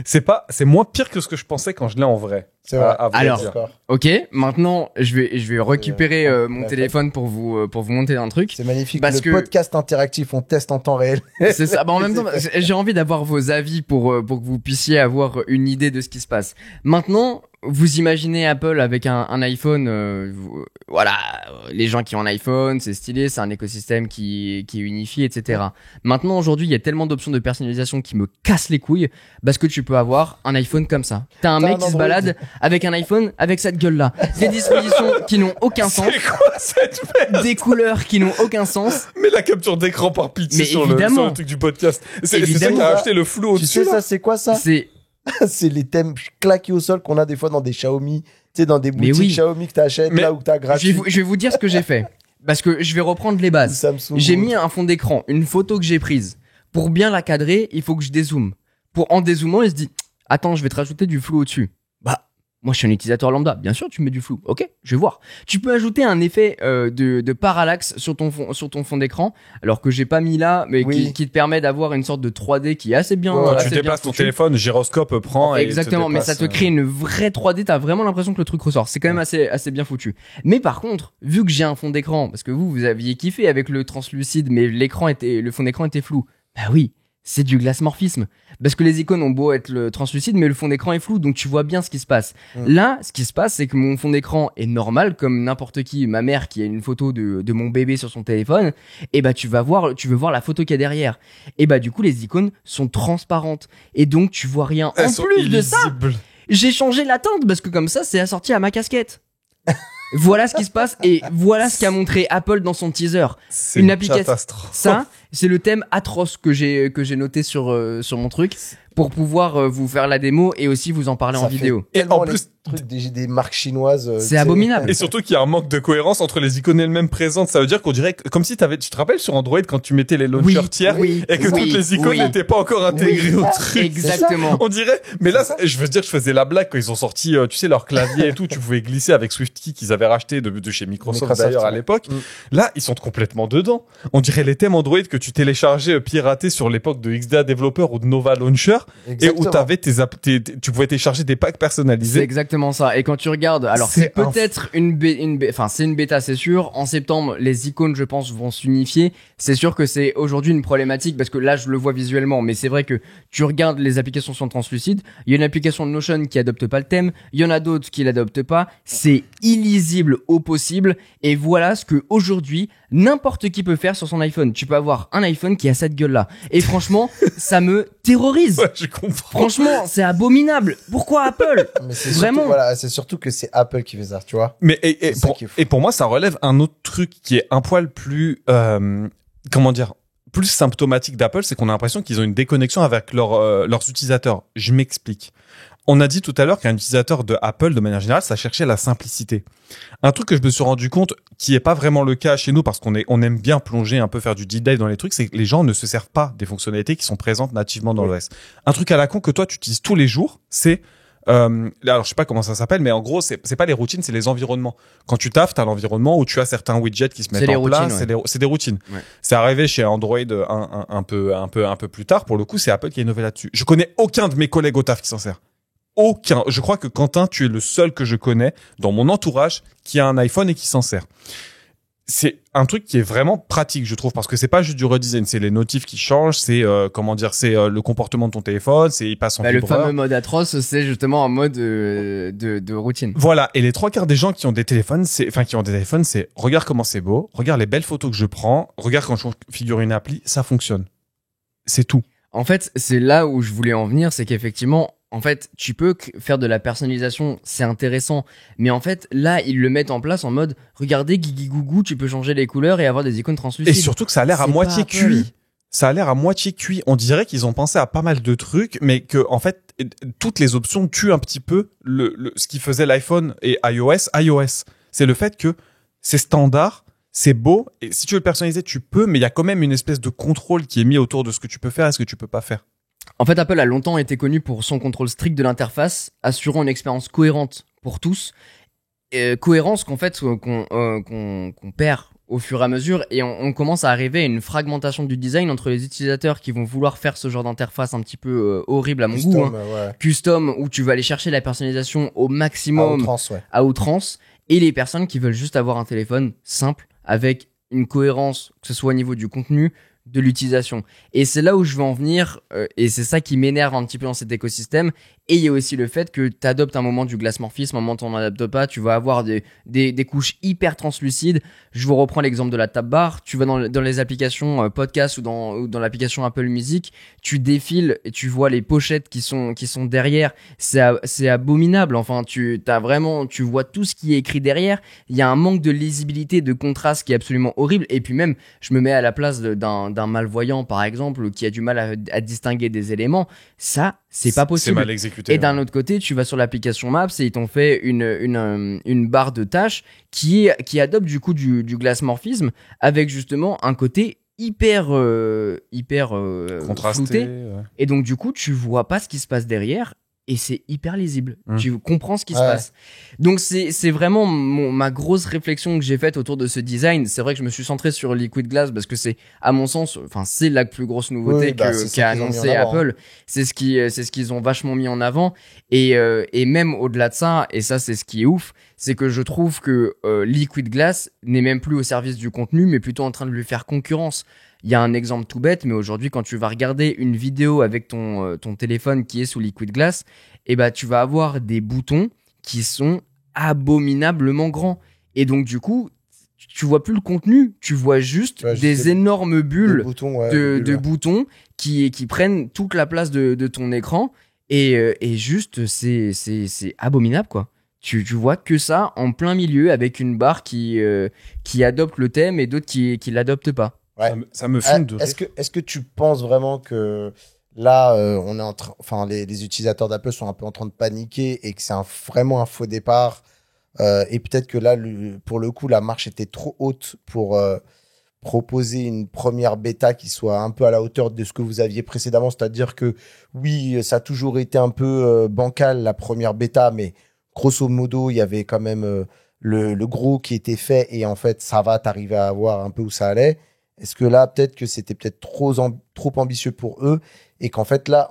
c'est moins pire que ce que je pensais quand je l'ai en vrai.
C'est vrai.
À vrai
Alors,
dire.
D'accord.
Ok, maintenant je vais récupérer mon
la
téléphone pour vous montrer un truc.
C'est magnifique.
Parce
Le
que-
podcast interactif, on teste en temps réel.
C'est ça. Bah, en même temps, j'ai envie d'avoir vos avis pour que vous puissiez avoir une idée de ce qui se passe. Maintenant, vous imaginez Apple avec un iPhone, voilà, les gens qui ont un iPhone, c'est stylé, c'est un écosystème qui est unifié, etc. Maintenant, aujourd'hui, il y a tellement d'options de personnalisation qui me cassent les couilles parce que tu peux avoir un iPhone comme ça. T'as un
T'as
mec
un
qui se
Android.
balade avec un iPhone avec cette gueule-là. Des dispositions qui n'ont aucun sens,
C'est quoi cette merde?
des couleurs qui n'ont aucun sens.
Mais la capture d'écran par pitié
Mais
sur
évidemment.
le truc du podcast. C'est ça
Évidemment.
qui a acheté le flou
Tu
au-dessus.
sais,
là.
ça, c'est quoi ça?
C'est
C'est les thèmes claqués au sol qu'on a des fois dans des Xiaomi. Tu sais, dans des
Mais
boutiques
oui.
Xiaomi que t'achètes
Mais
là où t'as gratuit.
je vais vous dire ce que j'ai fait. Parce que je vais reprendre les
Ou
bases.
Samsung.
J'ai mis un fond d'écran, une photo que j'ai prise. Pour bien la cadrer, il faut que je dézoome. En dézoomant, il se dit, attends, je vais te rajouter du flou au-dessus. Bah, moi je suis un utilisateur lambda. Bien sûr, tu mets du flou. Ok, je vais voir. Tu peux ajouter un effet de parallaxe sur ton fond d'écran, alors que j'ai pas mis là, mais
Oui.
qui te permet d'avoir une sorte de 3D qui est assez bien.
Ouais,
Quand
assez
tu
bien
déplaces ton
foutu.
téléphone, gyroscope prend et
Exactement,
te
mais
déplace,
ça te crée une vraie 3D, t'as vraiment l'impression que le truc ressort. C'est quand même assez bien foutu. Mais par contre, vu que j'ai un fond d'écran, parce que vous aviez kiffé avec le translucide, mais le fond d'écran était flou. Bah oui, c'est du glace-morphisme. Parce que les icônes ont beau être le translucide, mais le fond d'écran est flou, donc tu vois bien ce qui se passe. Là, ce qui se passe, c'est que mon fond d'écran est normal, comme n'importe qui, ma mère qui a une photo de mon bébé sur son téléphone, et bah tu veux voir la photo qu'il y a derrière. Et bah du coup, les icônes sont transparentes. Et donc tu vois rien.
Elles
En
sont
plus de ça,
illisibles.
j'ai changé la teinte parce que comme ça, c'est assorti à ma casquette. Voilà ce qui se passe et voilà ce qu'a montré Apple dans son teaser.
C'est
Une application.
catastrophe.
Ça, c'est le thème atroce que j'ai noté sur mon truc pour pouvoir vous faire la démo et aussi vous en parler
Ça
en
fait
vidéo.
Et
tellement
en
les
plus-
trucs des marques chinoises.
C'est
tu sais.
abominable.
Et surtout qu'il y a un manque de cohérence entre les icônes elles-mêmes présentes. Ça veut dire qu'on dirait comme si tu te rappelles sur Android quand tu mettais les launchers
Oui,
tiers
oui,
et que
oui,
toutes les icônes
oui.
n'étaient pas encore intégrées
Oui.
au truc.
Exactement.
On dirait, mais là,
C'est ça.
je veux dire, je faisais la blague quand ils ont sorti, tu sais, leur clavier et tout, tu pouvais glisser avec SwiftKey qu'ils avaient racheté de chez Microsoft d'ailleurs à
ouais.
l'époque.
Mm.
Là, ils sont complètement dedans. On dirait les thèmes Android que tu téléchargeais piratés sur l'époque de XDA Developer ou de Nova Launcher et où
Exactement.
t'avais tu pouvais télécharger des packs
C'est
personnalisés.
exactement ça. Et quand tu regardes, alors
C'est
c'est peut-être c'est une bêta, c'est sûr. En septembre, les icônes, je pense, vont s'unifier. C'est sûr que c'est aujourd'hui une problématique parce que là, je le vois visuellement, mais c'est vrai que tu regardes les applications sont translucides. Il y a une application de Notion qui adopte pas le thème. Il y en a d'autres qui l'adoptent pas. C'est illisible au possible. Et voilà ce que aujourd'hui, n'importe qui peut faire sur son iPhone. Tu peux avoir un iPhone qui a cette gueule-là. Et franchement, ça me terrorise.
Ouais, je comprends.
Franchement, c'est abominable. Pourquoi Apple?
Mais c'est
Vraiment.
surtout, voilà, c'est surtout que c'est Apple qui fait ça, tu vois.
Mais
C'est ça qui est fou.
pour moi, ça relève un autre truc qui est un poil plus, comment dire, plus symptomatique d'Apple, c'est qu'on a l'impression qu'ils ont une déconnexion avec leurs utilisateurs. Je m'explique. On a dit tout à l'heure qu'un utilisateur de Apple, de manière générale, ça cherchait la simplicité. Un truc que je me suis rendu compte, qui est pas vraiment le cas chez nous, parce on aime bien plonger un peu, faire du deep dive dans les trucs, c'est que les gens ne se servent pas des fonctionnalités qui sont présentes nativement dans l'OS. Un truc à la con que toi, tu utilises tous les jours, c'est alors je sais pas comment ça s'appelle, mais en gros c'est pas les routines, c'est les environnements. Quand tu taffes, t'as l'environnement où tu as certains widgets qui se mettent
les
en place.
routines,
C'est des routines.
Ouais.
C'est arrivé chez Android un peu plus tard. Pour le coup, c'est Apple qui a innové là-dessus. Je connais aucun de mes collègues au taf qui s'en sert. Aucun. Je crois que Quentin, tu es le seul que je connais dans mon entourage qui a un iPhone et qui s'en sert. C'est un truc qui est vraiment pratique, je trouve, parce que c'est pas juste du redesign, c'est les notifs qui changent, c'est le comportement de ton téléphone, c'est il passe en
Bah, le
vibreur.
fameux mode atroce, c'est justement un mode de routine.
Voilà, et les trois quarts des gens qui ont des téléphones, c'est regarde comment c'est beau, regarde les belles photos que je prends, regarde quand je configure une appli, ça fonctionne. C'est tout.
En fait, c'est là où je voulais en venir, c'est qu'effectivement, en fait, tu peux faire de la personnalisation, c'est intéressant, mais en fait, là, ils le mettent en place en mode, regardez, Guigui Gougou, tu peux changer les couleurs et avoir des icônes translucides.
Et surtout que ça a l'air à
C'est
moitié
pas Apple.
cuit. Ça a l'air à moitié cuit. On dirait qu'ils ont pensé à pas mal de trucs, mais que en fait, toutes les options tuent un petit peu ce qui faisait l'iPhone et iOS. C'est le fait que c'est standard, c'est beau, et si tu veux le personnaliser, tu peux, mais il y a quand même une espèce de contrôle qui est mis autour de ce que tu peux faire et ce que tu peux pas faire.
En fait, Apple a longtemps été connu pour son contrôle strict de l'interface, assurant une expérience cohérente pour tous. Cohérence qu'on perd au fur et à mesure et on commence à arriver à une fragmentation du design entre les utilisateurs qui vont vouloir faire ce genre d'interface un petit peu horrible à mon goût, hein. Custom, où tu vas aller chercher la personnalisation au maximum à outrance, et les personnes qui veulent juste avoir un téléphone simple avec une cohérence, que ce soit au niveau du contenu, de l'utilisation. Et c'est là où je veux en venir, et c'est ça qui m'énerve un petit peu dans cet écosystème. Et il y a aussi le fait que tu adoptes un moment du glace-morphisme, un moment tu n'en adoptes pas, tu vas avoir des couches hyper translucides. Je vous reprends l'exemple de la tab bar. Tu vas dans les applications podcast ou dans l'application Apple Music, tu défiles et tu vois les pochettes qui sont derrière. C'est abominable. Enfin, tu vois tout ce qui est écrit derrière. Il y a un manque de lisibilité, de contraste qui est absolument horrible. Et puis même, je me mets à la place d'un malvoyant, par exemple, qui a du mal à distinguer des éléments. Ça, c'est pas possible.
C'est mal exécuté.
Et d'un autre côté, tu vas sur l'application Maps et ils t'ont fait une barre de tâches qui adopte du coup du glace-morphisme avec justement un côté hyper
contrasté,
flouté.
Ouais.
Et donc du coup, tu vois pas ce qui se passe derrière. Et c'est hyper lisible. Tu comprends ce qui se passe. Donc c'est vraiment ma grosse réflexion que j'ai faite autour de ce design. C'est vrai que je me suis centré sur Liquid Glass parce que c'est, à mon sens, enfin c'est la plus grosse nouveauté qu'a annoncé Apple. C'est ce qu'ils ont vachement mis en avant. Et même au-delà de ça, et ça c'est ce qui est ouf, c'est que je trouve que Liquid Glass n'est même plus au service du contenu, mais plutôt en train de lui faire concurrence. Il y a un exemple tout bête, mais aujourd'hui, quand tu vas regarder une vidéo avec ton téléphone qui est sous Liquid Glass, eh ben, tu vas avoir des boutons qui sont abominablement grands. Et donc, du coup, tu vois plus le contenu, tu vois juste des énormes bulles de boutons qui prennent toute la place de ton écran. Et juste, c'est abominable, quoi. Tu vois que ça en plein milieu avec une barre qui adopte le thème et d'autres qui l'adoptent pas.
Ouais.
Ça me fume de rire.
Est-ce que tu penses vraiment que là, on est les utilisateurs d'Apple sont un peu en train de paniquer et que c'est vraiment un faux départ et peut-être que là, pour le coup, la marche était trop haute pour proposer une première bêta qui soit un peu à la hauteur de ce que vous aviez précédemment, c'est-à-dire que oui, ça a toujours été un peu bancal la première bêta, mais grosso modo, il y avait quand même le gros qui était fait et en fait, ça va, t'arriver à voir un peu où ça allait. Est-ce que là, peut-être que c'était peut-être trop ambitieux pour eux et qu'en fait, là,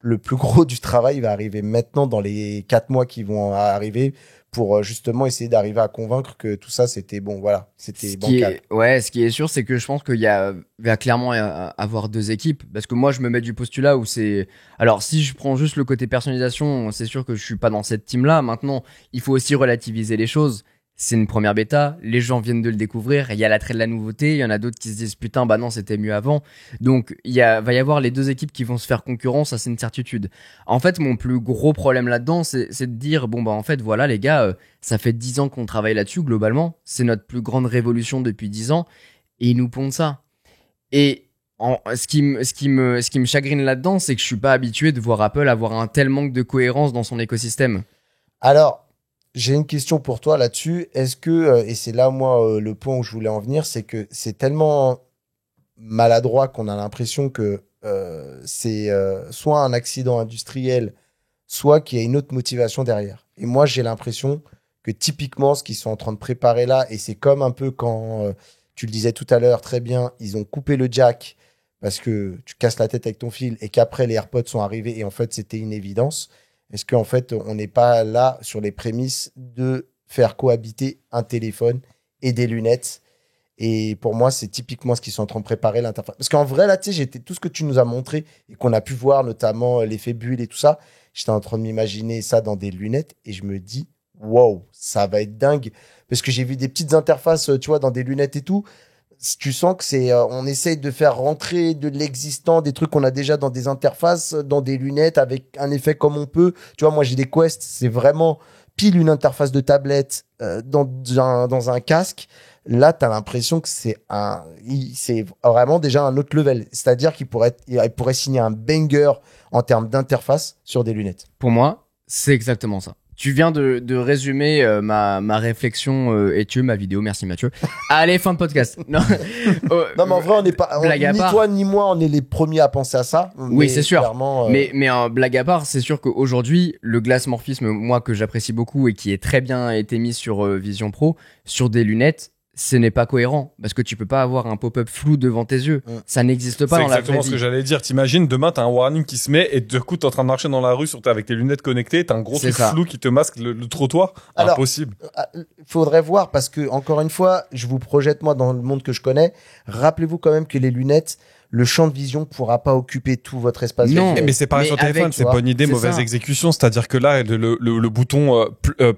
le plus gros du travail va arriver maintenant dans les 4 mois qui vont arriver pour justement essayer d'arriver à convaincre que tout ça, c'était bon, voilà, c'était bancal.
Ce qui est sûr, c'est que je pense qu'il va clairement avoir deux équipes parce que moi, je me mets du postulat où c'est... Alors, si je prends juste le côté personnalisation, c'est sûr que je suis pas dans cette team-là. Maintenant, il faut aussi relativiser les choses. C'est une première bêta, les gens viennent de le découvrir, il y a l'attrait de la nouveauté, il y en a d'autres qui se disent putain bah non c'était mieux avant. Donc va y avoir les deux équipes qui vont se faire concurrence, ça c'est une certitude. En fait mon plus gros problème là-dedans c'est de dire bon bah en fait voilà les gars, ça fait 10 ans qu'on travaille là-dessus globalement, c'est notre plus grande révolution depuis 10 ans et ils nous pondent ça. Et ce qui me chagrine là-dedans c'est que je suis pas habitué de voir Apple avoir un tel manque de cohérence dans son écosystème.
Alors j'ai une question pour toi là-dessus. Est-ce que, et c'est là, moi, le point où je voulais en venir, c'est que c'est tellement maladroit qu'on a l'impression que c'est soit un accident industriel, soit qu'il y a une autre motivation derrière. Et moi, j'ai l'impression que typiquement, ce qu'ils sont en train de préparer là, et c'est comme un peu quand, tu le disais tout à l'heure très bien, ils ont coupé le jack parce que tu casses la tête avec ton fil et qu'après les AirPods sont arrivés et en fait, c'était une évidence. Est-ce qu'en fait, on n'est pas là sur les prémices de faire cohabiter un téléphone et des lunettes? Et pour moi, c'est typiquement ce qu'ils sont en train de préparer, l'interface. Parce qu'en vrai, là, tu sais, tout ce que tu nous as montré et qu'on a pu voir, notamment l'effet bulle et tout ça, j'étais en train de m'imaginer ça dans des lunettes et je me dis, wow, ça va être dingue. Parce que j'ai vu des petites interfaces, tu vois, dans des lunettes et tout. Tu sens que c'est, on essaye de faire rentrer de l'existant, des trucs qu'on a déjà dans des interfaces, dans des lunettes avec un effet comme on peut. Tu vois, moi j'ai des Quest, c'est vraiment pile une interface de tablette dans un casque. Là, t'as l'impression que c'est vraiment déjà un autre level. C'est-à-dire il pourrait signer un banger en termes d'interface sur des lunettes.
Pour moi, c'est exactement ça. Tu viens de résumer ma réflexion et ma vidéo. Merci Mathieu. Allez, fin de podcast. Non,
non mais en vrai, on n'est pas ni toi ni moi, on est les premiers à penser à ça.
Oui, c'est sûr. Mais blague à part, c'est sûr qu'aujourd'hui, le glace-morphisme, moi que j'apprécie beaucoup et qui est très bien été mis sur Vision Pro, sur des lunettes, ce n'est pas cohérent parce que tu peux pas avoir un pop-up flou devant tes yeux. Ça n'existe pas
C'est
dans la vraie
exactement ce
vie.
que j'allais dire. T'imagines, demain, t'as un warning qui se met et du coup, t'es en train de marcher dans la rue avec tes lunettes connectées, t'as un gros
C'est
truc
ça.
flou qui te masque le trottoir.
Alors,
Impossible.
Faudrait voir parce que, encore une fois, je vous projette moi dans le monde que je connais. Rappelez-vous quand même que les lunettes, le champ de vision pourra pas occuper tout votre espace.
Non.
visuel.
Mais c'est pareil
Mais
sur téléphone,
avec,
c'est
tu vois,
bonne idée,
c'est
mauvaise
ça.
exécution. C'est-à-dire que là, le bouton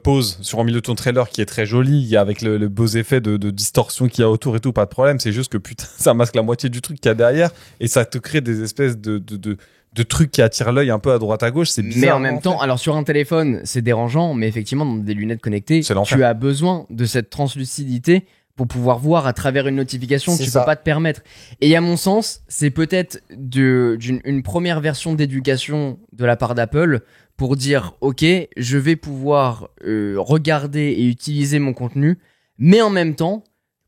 pause sur un milieu de ton trailer qui est très joli, il y a avec le beaux effets de distorsion qu'il y a autour et tout, pas de problème. C'est juste que putain, ça masque la moitié du truc qu'il y a derrière et ça te crée des espèces de trucs qui attirent l'œil un peu à droite à gauche. C'est bizarre.
Mais en même temps, alors sur un téléphone, c'est dérangeant, mais effectivement, dans des lunettes connectées,
C'est l'enfer.
tu as besoin de cette translucidité pour pouvoir voir à travers une notification que
C'est
tu
ça.
peux pas te permettre. Et à mon sens, c'est peut-être une première version d'éducation de la part d'Apple pour dire, ok, je vais pouvoir regarder et utiliser mon contenu, mais en même temps,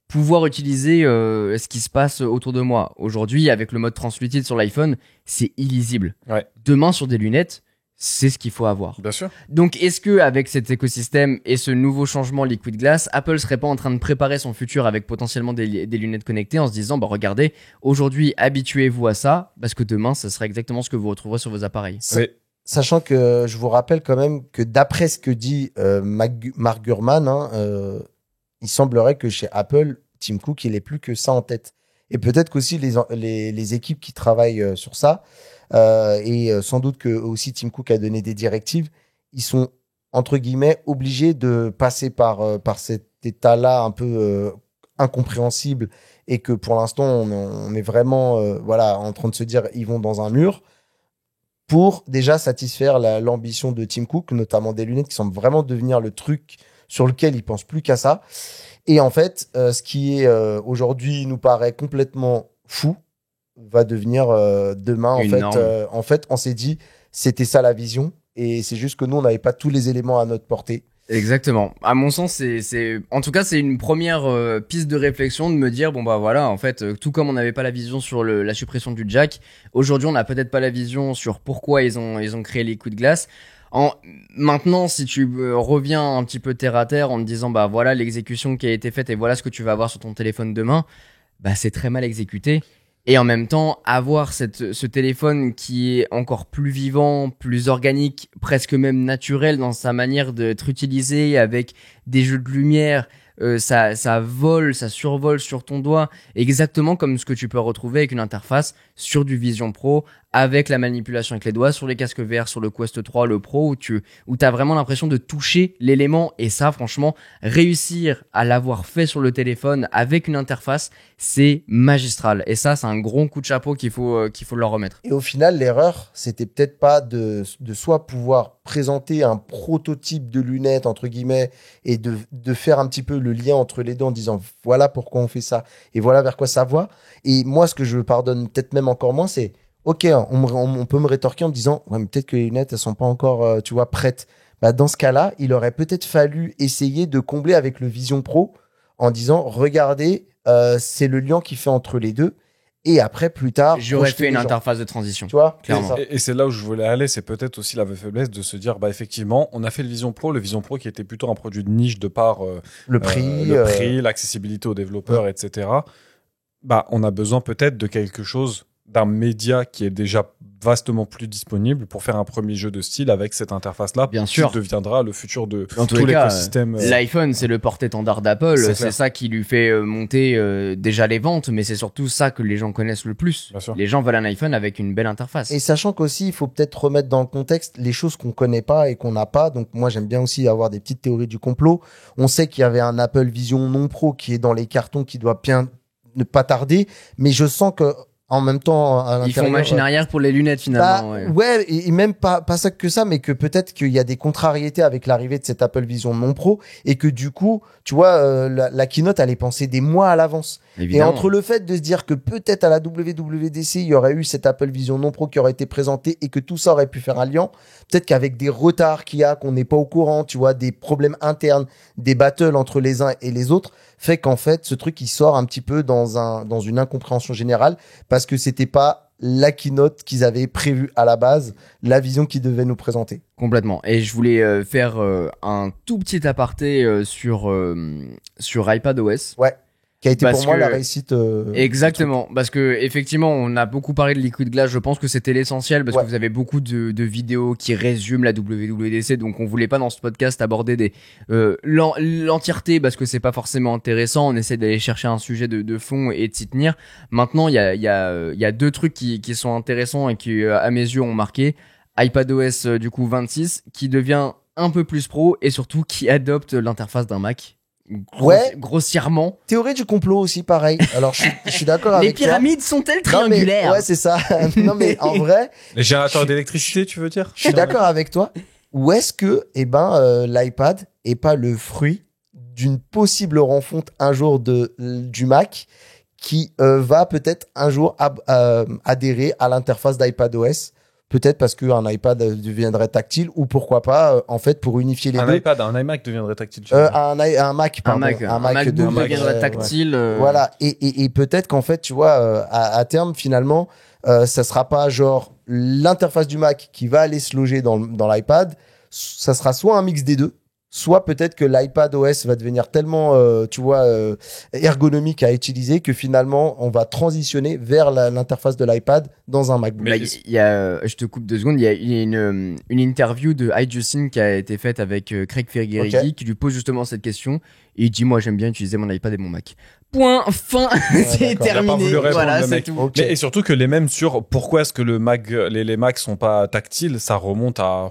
pouvoir utiliser ce qui se passe autour de moi. Aujourd'hui, avec le mode translucide sur l'iPhone, c'est illisible.
Ouais.
Demain, sur des lunettes, c'est ce qu'il faut avoir.
Bien sûr.
Donc, est-ce que avec cet écosystème et ce nouveau changement Liquid Glass, Apple serait pas en train de préparer son futur avec potentiellement des lunettes connectées en se disant, bah regardez, aujourd'hui, habituez-vous à ça, parce que demain, ça sera exactement ce que vous retrouverez sur vos appareils.
C'est
Sachant que je vous rappelle quand même que d'après ce que dit Mark Gurman, il semblerait que chez Apple, Tim Cook, il ait plus que ça en tête. Et peut-être qu'aussi les équipes qui travaillent sur ça, et sans doute que aussi Tim Cook a donné des directives, ils sont entre guillemets obligés de passer par cet état-là un peu incompréhensible et que pour l'instant on est vraiment voilà en train de se dire ils vont dans un mur pour déjà satisfaire l'ambition de Tim Cook, notamment des lunettes qui semblent vraiment devenir le truc sur lequel il pense plus qu'à ça. Et en fait, ce qui est aujourd'hui nous paraît complètement fou va devenir demain.
Une norme.
En fait, on s'est dit c'était ça la vision, et c'est juste que nous on n'avait pas tous les éléments à notre portée.
Exactement. À mon sens, en tout cas, c'est une première piste de réflexion de me dire, bon bah voilà, en fait, tout comme on n'avait pas la vision sur la suppression du jack, aujourd'hui on n'a peut-être pas la vision sur pourquoi ils ont créé Liquid Glass. Maintenant, si tu reviens un petit peu terre à terre en te disant, bah voilà l'exécution qui a été faite et voilà ce que tu vas avoir sur ton téléphone demain, bah c'est très mal exécuté. Et en même temps, avoir ce téléphone qui est encore plus vivant, plus organique, presque même naturel dans sa manière d'être utilisé avec des jeux de lumière, ça vole, ça survole sur ton doigt, exactement comme ce que tu peux retrouver avec une interface sur du Vision Pro, avec la manipulation avec les doigts, sur les casques VR, sur le Quest 3, le Pro, où t'as vraiment l'impression de toucher l'élément. Et ça, franchement, réussir à l'avoir fait sur le téléphone avec une interface, c'est magistral. Et ça, c'est un gros coup de chapeau qu'il faut leur remettre.
Et au final, l'erreur, c'était peut-être pas de soit pouvoir présenter un prototype de lunettes, entre guillemets, et de faire un petit peu le lien entre les deux en disant voilà pourquoi on fait ça et voilà vers quoi ça va. Et moi, ce que je pardonne peut-être même encore moins, c'est ok, on peut me rétorquer en me disant ouais, mais peut-être que les lunettes, elles sont pas encore, tu vois, prêtes. Bah, dans ce cas-là, il aurait peut-être fallu essayer de combler avec le Vision Pro en disant regardez, c'est le lien qui fait entre les deux. Et après, plus tard,
J'aurais
projeter
fait une
les gens.
interface de transition.
Tu vois,
Clairement.
c'est ça.
Et c'est là où je voulais aller, c'est peut-être aussi la faiblesse de se dire, bah effectivement, on a fait le Vision Pro qui était plutôt un produit de niche de par
Le prix,
le prix, l'accessibilité aux développeurs, etc. Bah, on a besoin peut-être de quelque chose, d'un média qui est déjà vastement plus disponible pour faire un premier jeu de style avec cette interface-là,
Bien
qui
sûr.
deviendra le futur de
Dans tous
tout
les cas,
l'écosystème.
L'iPhone, c'est le porte-étendard d'Apple.
C'est
C'est
clair.
ça qui lui fait monter déjà les ventes, mais c'est surtout ça que les gens connaissent le plus.
Bien sûr.
Les gens veulent un iPhone avec une belle interface.
Et sachant qu'aussi, il faut peut-être remettre dans le contexte les choses qu'on connaît pas et qu'on n'a pas. Donc moi, j'aime bien aussi avoir des petites théories du complot. On sait qu'il y avait un Apple Vision non Pro qui est dans les cartons, qui doit bien ne pas tarder. Mais je sens que en même temps, à
Ils
l'intérieur,
font machine arrière pour les lunettes finalement.
bah,
Ouais.
ouais, et même pas ça que ça, mais que peut-être qu'il y a des contrariétés avec l'arrivée de cette Apple Vision non Pro et que du coup, tu vois, la keynote, elle est pensée des mois à l'avance. Et
Évidemment.
entre le fait de se dire que peut-être à la WWDC, il y aurait eu cette Apple Vision non Pro qui aurait été présentée et que tout ça aurait pu faire un lien, peut-être qu'avec des retards qu'il y a, qu'on n'est pas au courant, tu vois, des problèmes internes, des battles entre les uns et les autres, fait qu'en fait, ce truc, il sort un petit peu dans une incompréhension générale parce que c'était pas la keynote qu'ils avaient prévue à la base, la vision qu'ils devaient nous présenter.
Complètement. Et je voulais faire un tout petit aparté sur iPadOS.
Ouais. qui a été
Parce
pour moi
que-
la réussite.
Exactement, parce que effectivement, on a beaucoup parlé de Liquid Glass. Je pense que c'était l'essentiel parce
Ouais.
que vous avez beaucoup de vidéos qui résument la WWDC, donc on voulait pas dans ce podcast aborder l'entièreté parce que c'est pas forcément intéressant. On essaie d'aller chercher un sujet de fond et de s'y tenir. Maintenant, il y a deux trucs qui sont intéressants et qui à mes yeux ont marqué. iPadOS du coup 26 qui devient un peu plus pro et surtout qui adopte l'interface d'un Mac.
Ouais.
Grossièrement.
Théorie du complot aussi, pareil. Alors, je suis d'accord
Les
avec toi.
pyramides sont-elles
Non, mais-
triangulaires?
Ouais, c'est ça. Non, mais en vrai,
Les générateurs d'électricité, tu veux dire?
je suis d'accord avec toi. Ou est-ce que, l'iPad est pas le fruit d'une possible rencontre un jour du Mac qui va peut-être un jour adhérer à l'interface d'iPadOS? Peut-être parce qu'un iPad deviendrait tactile ou pourquoi pas, en fait, pour unifier les
Un
deux.
iPad, un iMac deviendrait tactile. Tu veux dire.
Un Mac, pardon.
un MacBook
deviendrait,
deviendrait
ouais.
tactile.
Voilà, et peut-être qu'en fait, tu vois, à terme, finalement, ça sera pas genre l'interface du Mac qui va aller se loger dans l'iPad, ça sera soit un mix des deux, soit peut-être que l'iPad OS va devenir tellement, tu vois, ergonomique à utiliser que finalement, on va transitionner vers l'interface de l'iPad dans un MacBook.
Bah, il y a, je te coupe 2 secondes, il y a une interview de iJustine qui a été faite avec Craig Federighi
Ok.
qui lui pose justement cette question et il dit moi j'aime bien utiliser mon iPad et mon Mac. Point, fin, c'est
d'accord.
Il a pas
terminé.
voulu répondre,
Voilà,
le
c'est
mec.
tout.
Ok.
Mais et surtout que les mêmes sur pourquoi est-ce que les Macs sont pas tactiles, ça remonte à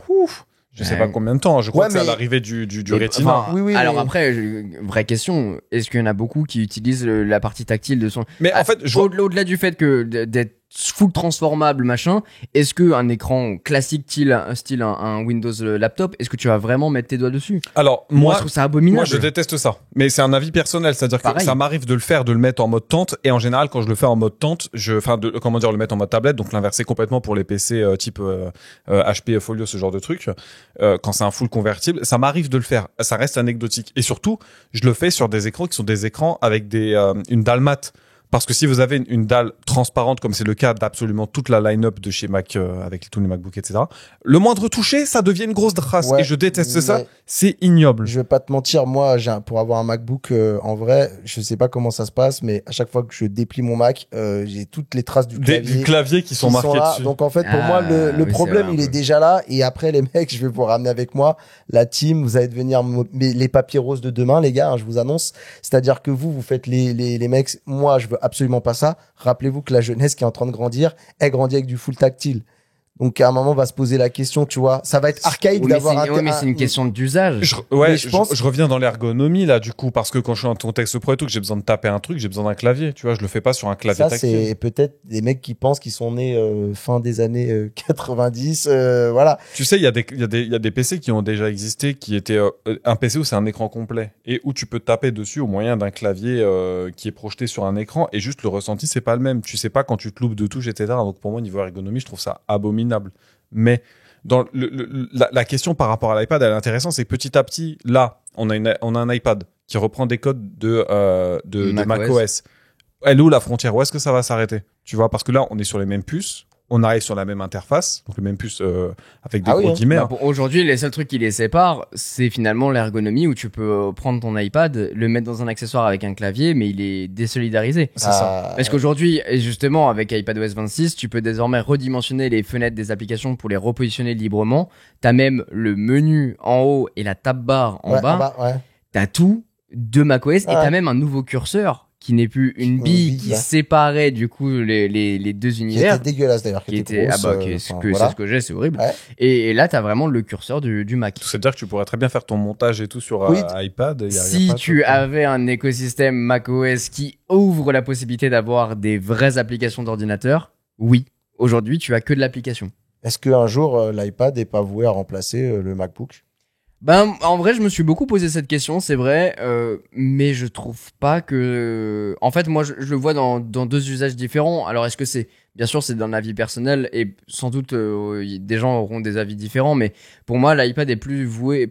je sais
Ouais.
pas combien de temps. Je crois
Ouais,
que c'est à
mais-
l'arrivée du
Et-
Retina.
enfin,
Oui, oui,
alors
mais-
après, vraie question, est-ce qu'il y en a beaucoup qui utilisent la partie tactile de son...
Mais en fait,
Au-delà du fait que d'être full transformable, machin, est-ce que un écran classique style un Windows laptop, est-ce que tu vas vraiment mettre tes doigts dessus?
alors
Moi,
moi,
je trouve ça abominable.
moi, je déteste ça. Mais c'est un avis personnel, c'est-à-dire que
Pareil.
ça m'arrive de le faire, de le mettre en mode tente, et en général, quand je le fais en mode tente, le mettre en mode tablette, donc l'inverser complètement pour les PC type HP, Folio, ce genre de truc. Quand c'est un full convertible, ça m'arrive de le faire. Ça reste anecdotique. Et surtout, je le fais sur des écrans qui sont des écrans avec une dalle mate. Parce que si vous avez une dalle transparente, comme c'est le cas d'absolument toute la line-up de chez Mac, avec tous les MacBooks, etc., le moindre toucher, ça devient une grosse trace.
Ouais,
et je déteste ça.
mais-
C'est ignoble.
Je vais pas te mentir, moi, pour avoir un MacBook, en vrai, je sais pas comment ça se passe, mais à chaque fois que je déplie mon Mac, j'ai toutes les traces du clavier.
Du clavier qui sont marqués
là.
dessus.
Donc en fait, pour
Ah,
moi, le
oui, c'est
problème,
vrai, un
il est
peu.
déjà là. Et après, les mecs, je vais vous ramener avec moi. La team, vous allez devenir les papiers roses de demain, les gars, hein, je vous annonce. C'est-à-dire que vous faites les mecs. Moi, je veux absolument pas ça. Rappelez-vous que la jeunesse qui est en train de grandir, elle grandit avec du full tactile. Donc à un moment, on va se poser la question, tu vois. Ça va être archaïque
Oui, mais
d'avoir
c'est mais c'est une question d'usage.
Mais je pense-
je reviens dans l'ergonomie là du coup parce que quand je suis en contexte pro et tout que j'ai besoin de taper un truc, j'ai besoin d'un clavier, tu vois, je le fais pas sur un clavier
Ça,
tactile.
c'est peut-être des mecs qui pensent qu'ils sont nés fin des années 90. Voilà.
Tu sais, il y a des PC qui ont déjà existé qui étaient un PC où c'est un écran complet et où tu peux taper dessus au moyen d'un clavier qui est projeté sur un écran et juste le ressenti c'est pas le même. Tu sais pas quand tu te loupes de touches, etc. Donc pour moi niveau ergonomie, je trouve ça abominable. Mais dans la question par rapport à l'iPad, elle est intéressante, c'est que petit à petit, là, on a un iPad qui reprend des codes de macOS. Elle est où la frontière? Où est-ce que ça va s'arrêter? Tu vois, parce que là, on est sur les mêmes puces, on arrive sur la même interface, donc les mêmes puces avec des
Ah oui,
gros
hein.
guillemets.
Bah, aujourd'hui, les seuls trucs qui les séparent, c'est finalement l'ergonomie où tu peux prendre ton iPad, le mettre dans un accessoire avec un clavier, mais il est désolidarisé.
C'est ça.
Parce qu'aujourd'hui, et justement, avec iPadOS 26, tu peux désormais redimensionner les fenêtres des applications pour les repositionner librement. T'as même le menu en haut et la tab bar en
Ouais,
bas.
ouais.
T'as tout de macOS et
Ouais.
t'as même un nouveau curseur qui n'est plus une bille
bille,
qui
là.
séparait du coup les deux
Qui
univers.
était dégueulasse d'ailleurs.
Qui était,
grosse,
c'est
voilà.
ce que j'ai, c'est horrible.
Ouais.
Et là, t'as vraiment le curseur du Mac.
Tout c'est-à-dire que tu pourrais très bien faire ton montage et tout sur
Oui.
iPad. Y a
Si
pas de
tu
problème.
avais un écosystème macOS qui ouvre la possibilité d'avoir des vraies applications d'ordinateur, oui. Aujourd'hui, tu as que de l'application.
Est-ce qu'un jour, l'iPad est pas voué à remplacer le MacBook?
Ben, en vrai, je me suis beaucoup posé cette question, c'est vrai, mais je trouve pas que... En fait, moi, je le vois dans deux usages différents. Alors, est-ce que c'est... Bien sûr, c'est d'un avis personnel et sans doute des gens auront des avis différents, mais pour moi, l'iPad est plus voué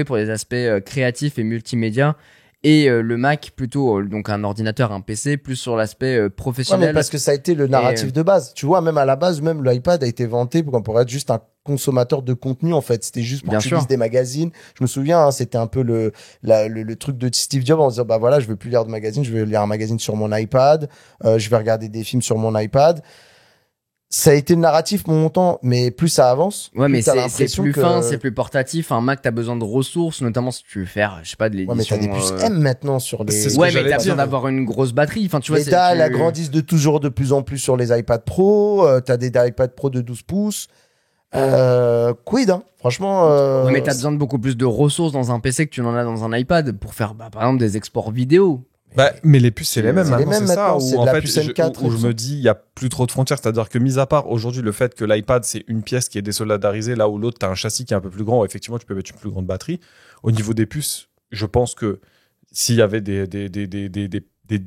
pour les aspects créatifs et multimédia. et le Mac plutôt donc un ordinateur, un PC plus sur l'aspect
Ouais,
professionnel.
mais parce que ça a été le narratif de base. Tu vois, même à la base, même l'iPad a été vanté pour être juste un consommateur de contenu, en fait. C'était juste pour
Bien
que tu
sûr.
lises des magazines. Je me souviens, hein, c'était un peu le truc de Steve Jobs en disant, bah voilà, je veux plus lire de magazines, je veux lire un magazine sur mon iPad, je vais regarder des films sur mon iPad. Ça a été le narratif mon temps, mais plus ça avance,
Ouais,
plus
mais
t'as
c'est
l'impression
plus
que...
fin, c'est plus portatif. Un Mac, t'as besoin de ressources, notamment si tu veux faire, je sais pas, de
Ouais, mais
l'édition.
t'as des puces M maintenant sur les...
C'est ce que
Ouais, mais
j'allais
t'as
dire.
besoin d'avoir une grosse batterie. Enfin, tu vois,
Les
c'est
dalles
tu-
agrandissent de toujours de plus en plus sur les iPad Pro. T'as des iPad Pro de 12 pouces. Quid, hein. Franchement.
Ouais, mais t'as besoin de beaucoup plus de ressources dans un PC que tu n'en as dans un iPad pour faire, bah, par exemple, des exports vidéo.
Bah, mais les puces, c'est les mêmes
C'est les
maintenant,
mêmes
c'est ça.
maintenant, c'est
Où,
de
en
la
fait,
puce M4
où
et
je
tout
me
ça.
dis, il y a plus trop de frontières. C'est-à-dire que, mis à part aujourd'hui le fait que l'iPad, c'est une pièce qui est désoldarisée, là où l'autre, t'as un châssis qui est un peu plus grand, où effectivement, tu peux mettre une plus grande batterie. Au niveau des puces, je pense que s'il y avait des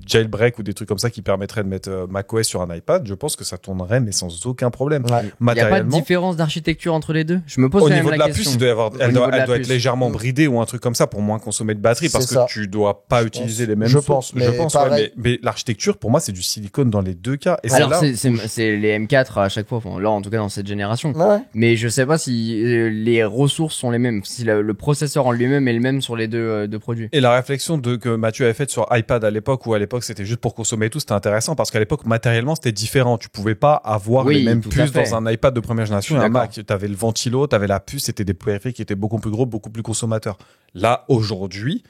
jailbreaks ou des trucs comme ça qui permettraient de mettre macOS sur un iPad, je pense que ça tournerait, mais sans aucun problème.
Ouais.
Il y a pas de
Matériellement,
différence d'architecture entre les deux. Je me pose
au
quand
niveau
même
de
la
la
question.
puce, il doit y avoir,
Au
elle
niveau
doit,
de la
elle doit être
puce.
légèrement bridée ou un truc comme ça pour moins consommer de batterie parce
C'est
que
ça.
tu dois pas
Je
utiliser
pense.
les mêmes
Je
sources.
pense, mais
ouais,
pareil.
mais l'architecture, pour moi, c'est du silicone dans les deux cas. Et
Alors,
celle-là,
c'est les M4 à chaque fois. Enfin, là, en tout cas, dans cette génération.
Ouais.
Mais je sais pas si les ressources sont les mêmes, si le processeur en lui-même est le même sur les deux produits.
et la réflexion que Mathieu avait faite sur iPad à l'époque, où à l'époque c'était juste pour consommer et tout, c'était intéressant parce qu'à l'époque, matériellement, c'était différent. Tu pouvais pas avoir
Oui,
les mêmes
tout à
puces
fait.
dans un iPad de première génération
Je
et
suis
un
d'accord.
Mac. T'avais le ventilo, t'avais la puce, c'était des périphériques qui étaient beaucoup plus gros, beaucoup plus consommateurs. Là, aujourd'hui,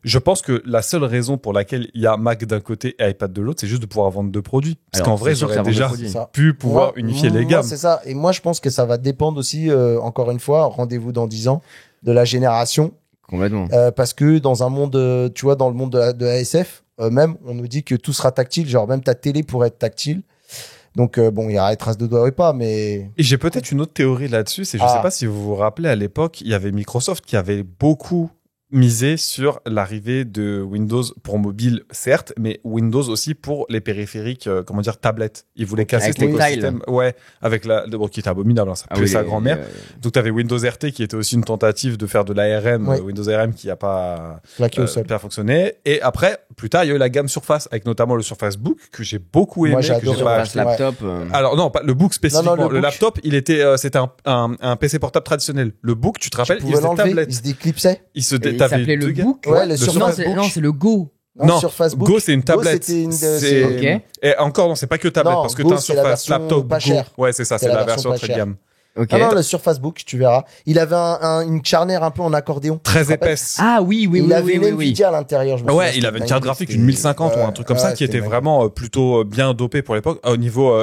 je pense que la seule raison pour laquelle il y a Mac d'un côté et iPad de l'autre, c'est juste de pouvoir vendre deux produits. Parce
Alors,
qu'en vrai,
c'est sûr
j'aurais
que ça vend deux
déjà
produits.
C'est ça.
pu pouvoir
Moi-
unifier les
moi,
gammes.
C'est ça. Et moi, je pense que ça va dépendre aussi, encore une fois, rendez-vous dans 10 ans, de la génération.
Complètement.
Parce que dans un monde, tu vois, dans le monde de la SF, même, on nous dit que tout sera tactile. Genre, même ta télé pourrait être tactile. Donc, bon, il y aura des traces de doigts ou pas, mais...
Et j'ai peut-être une autre théorie là-dessus, c'est je
Ah.
sais pas si vous vous rappelez à l'époque, il y avait Microsoft qui avait beaucoup misé sur l'arrivée de Windows pour mobile, certes, mais Windows aussi pour les périphériques, comment dire, tablettes. Ils voulaient casser
Avec
cet
les
écosystème. Ouais, avec bon, qui était abominable, hein, ça
Ah
puait
oui,
sa grand-mère. Donc, tu avais Windows RT qui était aussi une tentative de faire de l'ARM,
Ouais.
Windows ARM qui a pas
Claqué au sol.
bien fonctionné. Et après, plus tard, il y a eu la gamme Surface, avec notamment le Surface Book, que j'ai beaucoup aimé.
Moi, j'ai
que j'ai
adoré.
pas
Surface
acheté.
laptop.
Alors non, pas le book spécifiquement.
Non, non,
le
le book.
laptop, il était, c'était un PC portable traditionnel. Le book, tu te
Tu
rappelles, il
pouvais
faisait
l'enlever,
tablette.
il se déclipsait.
Il se,
Il
t'avais
s'appelait
deux
le
gars-
Book.
Ouais, le
le
Surface
Non,
Book.
c'est le Go.
Non,
Surface Book.
Go, c'est une tablette.
Go, c'était une de-
C'est-
Ok.
Et encore, non, c'est pas que tablette,
Non,
parce que
Go,
t'as un
c'est la
Surface
version
laptop
pas
Go.
chère.
Ouais, c'est ça, c'est la version
pas
très
chère.
gamme.
Ok.
Ah non, le Surface Book, tu verras. Il avait une charnière un peu en accordéon.
Très
Tu te rappelles
épaisse.
Ah oui, oui,
il
oui,
avait
oui,
une
oui, oui.
Nvidia à l'intérieur. je me souviens,
Ouais, il
c'était
avait une
dingue,
carte graphique,
c'était-
une 1050 ou un truc comme ça,
ouais,
qui était
c'était
vraiment plutôt bien dopé pour l'époque. Au niveau,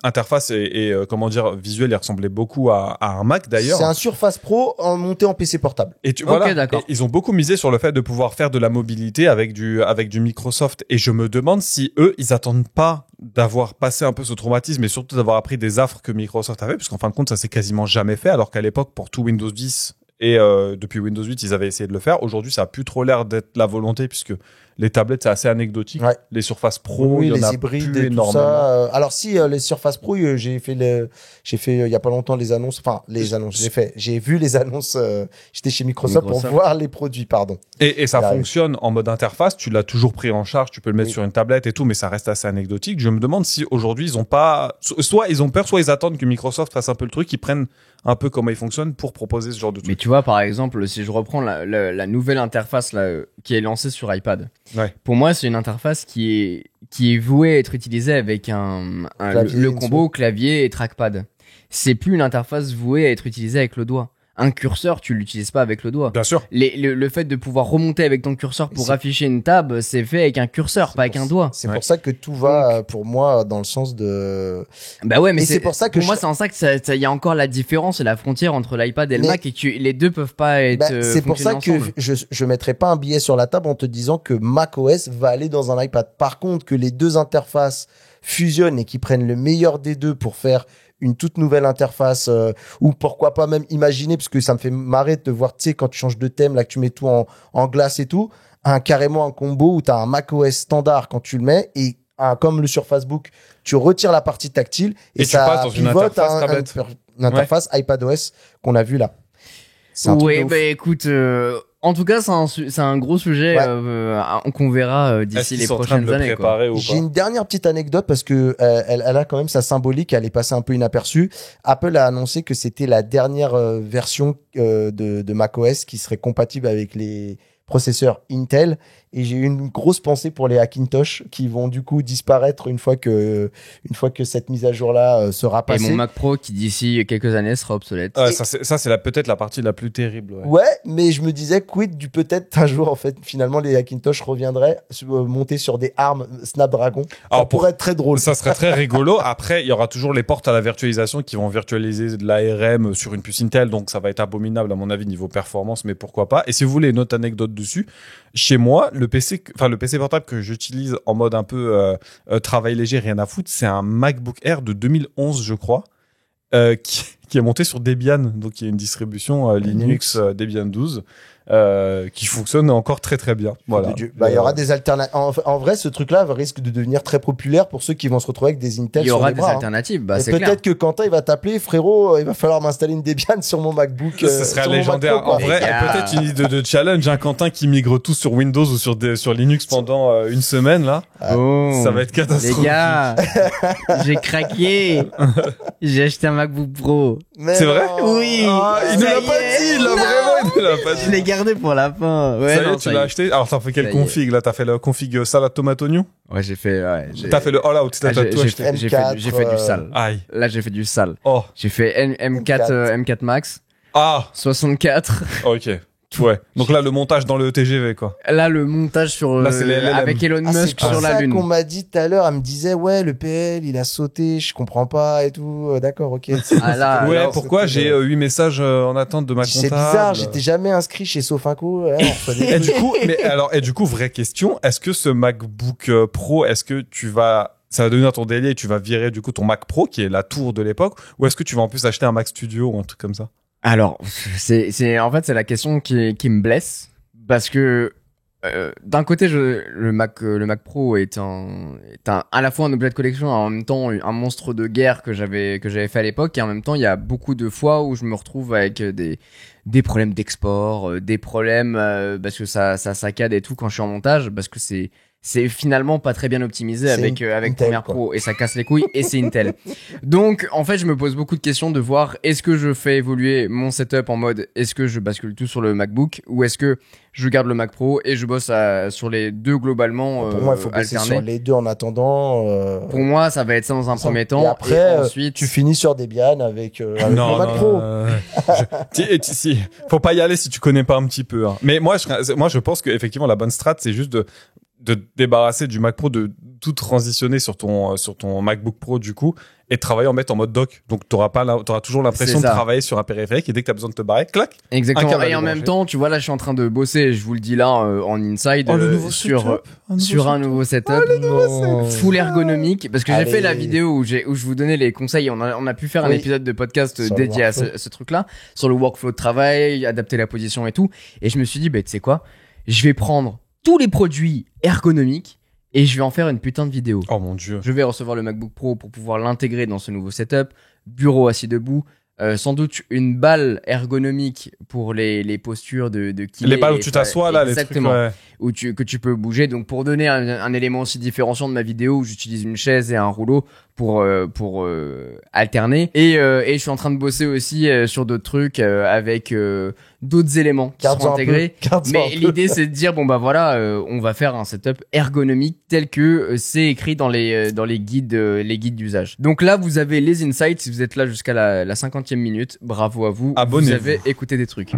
interface et comment dire, visuel, il ressemblait beaucoup à un Mac d'ailleurs.
C'est un Surface Pro monté en PC portable.
Et tu,
Ok,
voilà,
d'accord.
et ils ont beaucoup misé sur le fait de pouvoir faire de la mobilité avec du Microsoft. Et je me demande si eux, ils attendent pas d'avoir passé un peu ce traumatisme et surtout d'avoir appris des affres que Microsoft avait, puisqu'en fin de compte, ça s'est quasiment jamais fait, alors qu'à l'époque, pour tout Windows 10 et depuis Windows 8, ils avaient essayé de le faire. Aujourd'hui, ça a plus trop l'air d'être la volonté, puisque les tablettes, c'est assez anecdotique.
Ouais.
Les Surface Pro,
Oui,
il y en
les
a
hybrides
plus
et tout
énormément.
ça. Alors si les Surface Pro, j'ai fait il y a pas longtemps les annonces. Enfin, les annonces. J'ai vu les annonces. J'étais chez Microsoft pour voir les produits. Pardon.
Et ça
Il arrive.
fonctionne en mode interface, tu l'as toujours pris en charge, tu peux le mettre
Oui.
sur une tablette et tout, mais ça reste assez anecdotique. Je me demande si aujourd'hui ils ont pas, soit ils ont peur, soit ils attendent que Microsoft fasse un peu le truc, ils prennent un peu comment ils fonctionnent pour proposer ce genre de
Mais
truc.
tu vois, par exemple, si je reprends la nouvelle interface là, qui est lancée sur iPad,
Ouais.
pour moi, c'est une interface qui est vouée à être utilisée avec
Clavier,
le
une
combo clavier et trackpad. C'est plus une interface vouée à être utilisée avec le doigt. Un curseur, tu l'utilises pas avec le doigt.
Bien sûr.
Le fait de pouvoir remonter avec ton curseur pour
C'est-
afficher une tab, c'est fait avec un curseur, pas avec un doigt.
C'est
Ouais.
pour ça que tout va pour moi dans le sens de.
Bah ouais, mais
Et c'est pour ça que
pour moi, c'est en ça que il y a encore la différence et la frontière entre l'iPad et le
Mais-
Mac et que les deux peuvent pas être.
Bah, c'est pour ça que
fonctionner ensemble.
je mettrai pas un billet sur la table en te disant que macOS va aller dans un iPad. Par contre, que les deux interfaces fusionnent et qu'ils prennent le meilleur des deux pour faire une toute nouvelle interface ou pourquoi pas même imaginer, parce que ça me fait marrer de te voir, tu sais, quand tu changes de thème, là que tu mets tout en glace et tout, carrément un combo où tu as un macOS standard quand tu le mets et comme le Surface Book, tu retires la partie tactile et,
Et tu
ça
passes dans une
pivote
interface
à
tablette.
une interface iPadOS qu'on a vu là. C'est un truc de
Oui,
ouf.
bah écoute, En tout cas, c'est un gros sujet qu'on verra
Est-ce
d'ici
qu'ils
les
sont en train de
prochaines
le
années. Quoi.
préparer ou
J'ai
pas
une dernière petite anecdote parce que elle a quand même sa symbolique, elle est passée un peu inaperçue. Apple a annoncé que c'était la dernière version de macOS qui serait compatible avec les processeurs Intel, et j'ai eu une grosse pensée pour les Hackintosh qui vont du coup disparaître une fois que cette mise à jour là sera
Et
passée.
mon Mac Pro qui d'ici quelques années sera obsolète.
Ouais, ça c'est peut-être la partie la plus terrible. Ouais.
Ouais, mais je me disais quid du peut-être un jour en fait finalement les Hackintosh reviendraient monter sur des ARM Snapdragon. Ça
Alors,
pourrait être très drôle.
Ça serait très rigolo. Après, il y aura toujours les portes à la virtualisation qui vont virtualiser de l'ARM sur une puce Intel, donc ça va être abominable à mon avis niveau performance, mais pourquoi pas. Et si vous voulez une autre anecdote dessus, chez moi, le PC portable que j'utilise en mode un peu travail léger, rien à foutre, c'est un MacBook Air de 2011, je crois, qui est monté sur Debian, donc il y a une distribution Linux Debian 12. Qui fonctionne encore très très bien. Voilà.
Bah, il y aura des alternatives. En vrai, ce truc-là risque de devenir très populaire pour ceux qui vont se retrouver avec des Intel.
Il y aura des
bras,
alternatives, bah,
et
c'est
peut-être que Quentin il va t'appeler, frérot, il va falloir m'installer une Debian sur mon MacBook.
Ce serait
sur mon
légendaire.
Mac Pro,
En vrai, peut-être une idée de challenge, un Quentin qui migre tous sur Windows ou sur Linux pendant une semaine là.
Oh,
Ça va être catastrophique.
les gars, j'ai craqué. J'ai acheté un MacBook Pro.
Mais
C'est vrai
non.
Oui.
Ah,
Il ne
Ça
l'a
y
pas
est.
dit, il l'a
Non.
vraiment, il ne l'a pas
Je
dit.
l'ai gardé pour la fin. Ouais,
Ça y
non,
est, tu
ça y
l'as
est.
acheté. Alors, t'as fait quelle
Ça y est.
config là? T'as fait le config salade tomate oignon?
Ouais, j'ai fait. Ouais,
T'as fait le all out, t'as tout acheté.
j'ai fait du sale.
Aïe.
Là, j'ai fait du sale.
Oh.
J'ai fait M4, M4 Max,
Ah.
64.
Ok. Ouais. Donc là, le montage dans le TGV, quoi.
Là, le montage sur
Là, c'est les LLM.
avec Elon
Ah,
Musk
c'est
sur la
ça
Lune.
qu'on m'a dit tout à l'heure. Elle me disait, ouais, le PL, il a sauté, je comprends pas et tout. D'accord, ok.
Ah là,
Ouais,
alors,
pourquoi j'ai 8 messages en attente de ma comptable?
C'est bizarre, j'étais jamais inscrit chez Sofinco. Ouais, on reçoit des
Et du coup, vraie question, est-ce que ce MacBook Pro, est-ce que ça va devenir ton délire et tu vas virer du coup ton Mac Pro qui est la tour de l'époque, ou est-ce que tu vas en plus acheter un Mac Studio ou un truc comme ça?
Alors, en fait, c'est la question qui me blesse parce que d'un côté, le Mac Pro est à la fois un objet de collection et en même temps un monstre de guerre que j'avais fait à l'époque, et en même temps, il y a beaucoup de fois où je me retrouve avec des problèmes d'export, des problèmes parce que ça saccade et tout quand je suis en montage, parce que c'est finalement pas très bien optimisé
C'est
avec
Intel,
Premiere
quoi.
Pro, et ça casse les couilles, et c'est Intel. Donc en fait je me pose beaucoup de questions de voir, est-ce que je fais évoluer mon setup en mode est-ce que je bascule tout sur le MacBook, ou est-ce que je garde le Mac Pro et je bosse sur les deux globalement
Pour moi, il faut bosser
alternés.
sur les deux en attendant.
Pour moi ça va être ça dans un premier
Et
temps,
après,
et ensuite
tu finis sur Debian avec le Mac Pro.
Faut pas y aller si tu connais pas un petit peu. Hein. Mais moi, je pense que effectivement la bonne strat, c'est juste de te débarrasser du Mac Pro, de tout transitionner sur ton MacBook Pro du coup, et de travailler en mode dock. Donc t'auras toujours l'impression de
C'est ça.
travailler sur un périphérique, et dès que t'as besoin de te barrer, clac. Un
exactement,
câble à
et en même
débrancher.
temps tu vois, là je suis en train de bosser, je vous le dis là en inside,
Oh, le nouveau
sur
setup.
un nouveau setup.
Non.
Full ergonomique, parce que j'ai
Allez.
fait la vidéo où je vous donnais les conseils. On a pu faire un
Oui.
épisode de podcast
Sur le
dédié à
workflow.
ce truc-là, sur le workflow de travail, adapter la position et tout. Et je me suis dit, bah, tu sais quoi, je vais prendre tous les produits ergonomiques et je vais en faire une putain de vidéo.
Oh mon dieu.
Je vais recevoir le MacBook Pro pour pouvoir l'intégrer dans ce nouveau setup, bureau assis debout, sans doute une balle ergonomique pour les postures de kiné,
Les balles où tu t'assois là, les trucs.
exactement,
Ouais.
que tu peux bouger. Donc pour donner un élément aussi différenciant de ma vidéo, où j'utilise une chaise et un rouleau pour alterner, et je suis en train de bosser aussi sur d'autres trucs avec d'autres éléments qui seront intégrés. Mais l'idée c'est de dire bon bah voilà, on va faire un setup ergonomique tel que c'est écrit dans les guides d'usage. Donc là vous avez les insights, si vous êtes là jusqu'à la 50e minute, bravo à vous.
Abonnez-vous.
Vous avez écouté des trucs.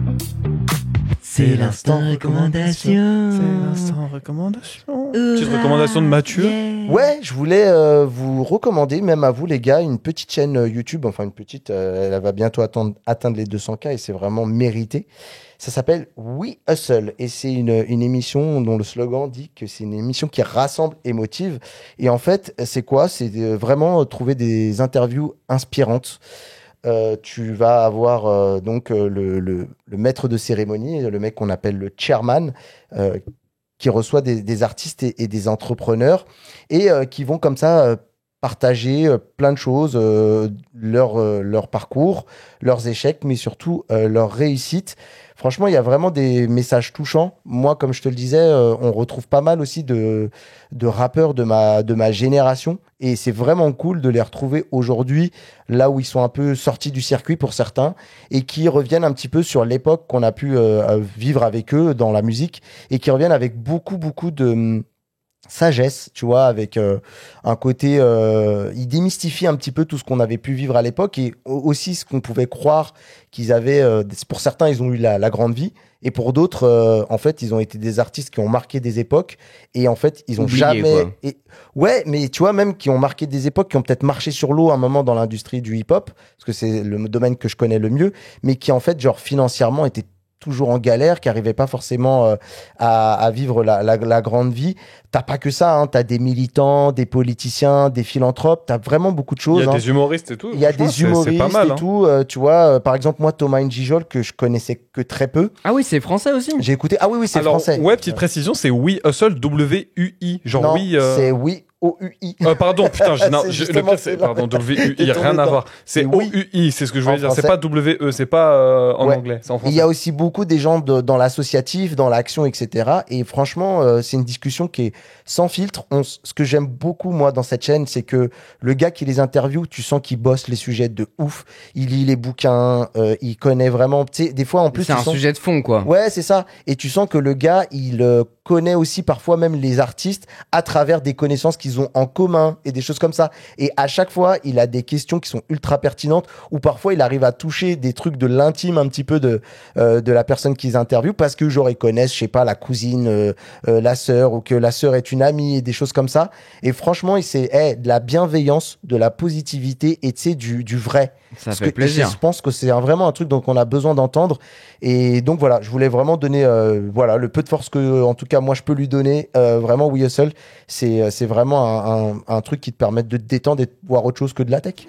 C'est l'instant recommandation.
C'est l'instant recommandation. Petite recommandation de Mathieu.
Ouais, je voulais vous recommander, même à vous les gars, une petite chaîne YouTube, enfin une petite, elle va bientôt atteindre les 200K et c'est vraiment mérité. Ça s'appelle We Hustle et c'est une émission dont le slogan dit que c'est une émission qui rassemble et motive. Et en fait, c'est quoi? C'est vraiment trouver des interviews inspirantes. Tu vas avoir donc le maître de cérémonie, le mec qu'on appelle le chairman, qui reçoit des artistes et des entrepreneurs, et qui vont comme ça partager plein de choses, leur parcours, leurs échecs, mais surtout leur réussite. Franchement, il y a vraiment des messages touchants. Moi, comme je te le disais, on retrouve pas mal aussi de rappeurs de ma génération. Et c'est vraiment cool de les retrouver aujourd'hui, là où ils sont un peu sortis du circuit pour certains, et qui reviennent un petit peu sur l'époque qu'on a pu vivre avec eux dans la musique, et qui reviennent avec beaucoup de sagesse, tu vois, avec un côté, il démystifie un petit peu tout ce qu'on avait pu vivre à l'époque et aussi ce qu'on pouvait croire qu'ils avaient. Pour certains, ils ont eu la grande vie et pour d'autres, en fait, ils ont été des artistes qui ont marqué des époques et en fait, ils ont
Oublié,
jamais.
quoi.
Ouais, mais tu vois, même qui ont marqué des époques, qui ont peut-être marché sur l'eau à un moment dans l'industrie du hip-hop, parce que c'est le domaine que je connais le mieux, mais qui en fait, genre financièrement, étaient toujours en galère, qui n'arrivaient pas forcément à vivre la grande vie. T'as pas que ça, hein. T'as des militants, des politiciens, des philanthropes, t'as vraiment beaucoup de choses.
Il y a
hein.
des humoristes et tout.
Il y a
Franchement,
des humoristes
c'est pas mal,
et
hein.
tout. Tu vois, par exemple, moi, Thomas Njijol, que je connaissais que très peu,
Ah oui, c'est français aussi.
j'ai écouté. Ah oui, c'est
Alors,
français.
ouais, petite précision, c'est We Hustle, W-U-I. Genre
Non,
oui.
c'est oui, O-U-I.
Pardon, putain, non,
C'est
le
justement
pire, c'est.
celui-là.
Pardon, W-U-I,
T'es
il n'y a
tombé
rien à
dedans.
voir. C'est
C'est oui.
O-U-I, c'est ce que je voulais
En
dire. C'est
français.
pas W-E, c'est pas en
Ouais.
anglais, c'est en
Il
français.
y a aussi beaucoup des gens dans l'associatif, dans l'action, etc. Et franchement, c'est une discussion qui est sans filtre. Ce que j'aime beaucoup, moi, dans cette chaîne, c'est que le gars qui les interviewe, tu sens qu'il bosse les sujets de ouf. Il lit les bouquins, il connaît vraiment. Tu sais, des fois, en plus,
C'est
tu
un
sens...
sujet de fond, quoi.
Ouais, c'est ça. Et tu sens que le gars, il connaît aussi parfois même les artistes à travers des connaissances qu'ils ont en commun et des choses comme ça. Et à chaque fois, il a des questions qui sont ultra pertinentes ou parfois il arrive à toucher des trucs de l'intime un petit peu de la personne qu'ils interviewent parce que genre ils connaissent, je sais pas, la cousine, la sœur ou que la sœur est une amie et des choses comme ça. Et franchement, c'est de la bienveillance, de la positivité et tu sais du vrai.
Ça
Parce
fait
que
plaisir.
Je pense que c'est vraiment un truc dont on a besoin d'entendre. Et donc voilà, je voulais vraiment donner voilà le peu de force que, en tout cas, moi je peux lui donner. Vraiment, We Hustle, c'est vraiment un truc qui te permet de te détendre et de voir autre chose que de la tech.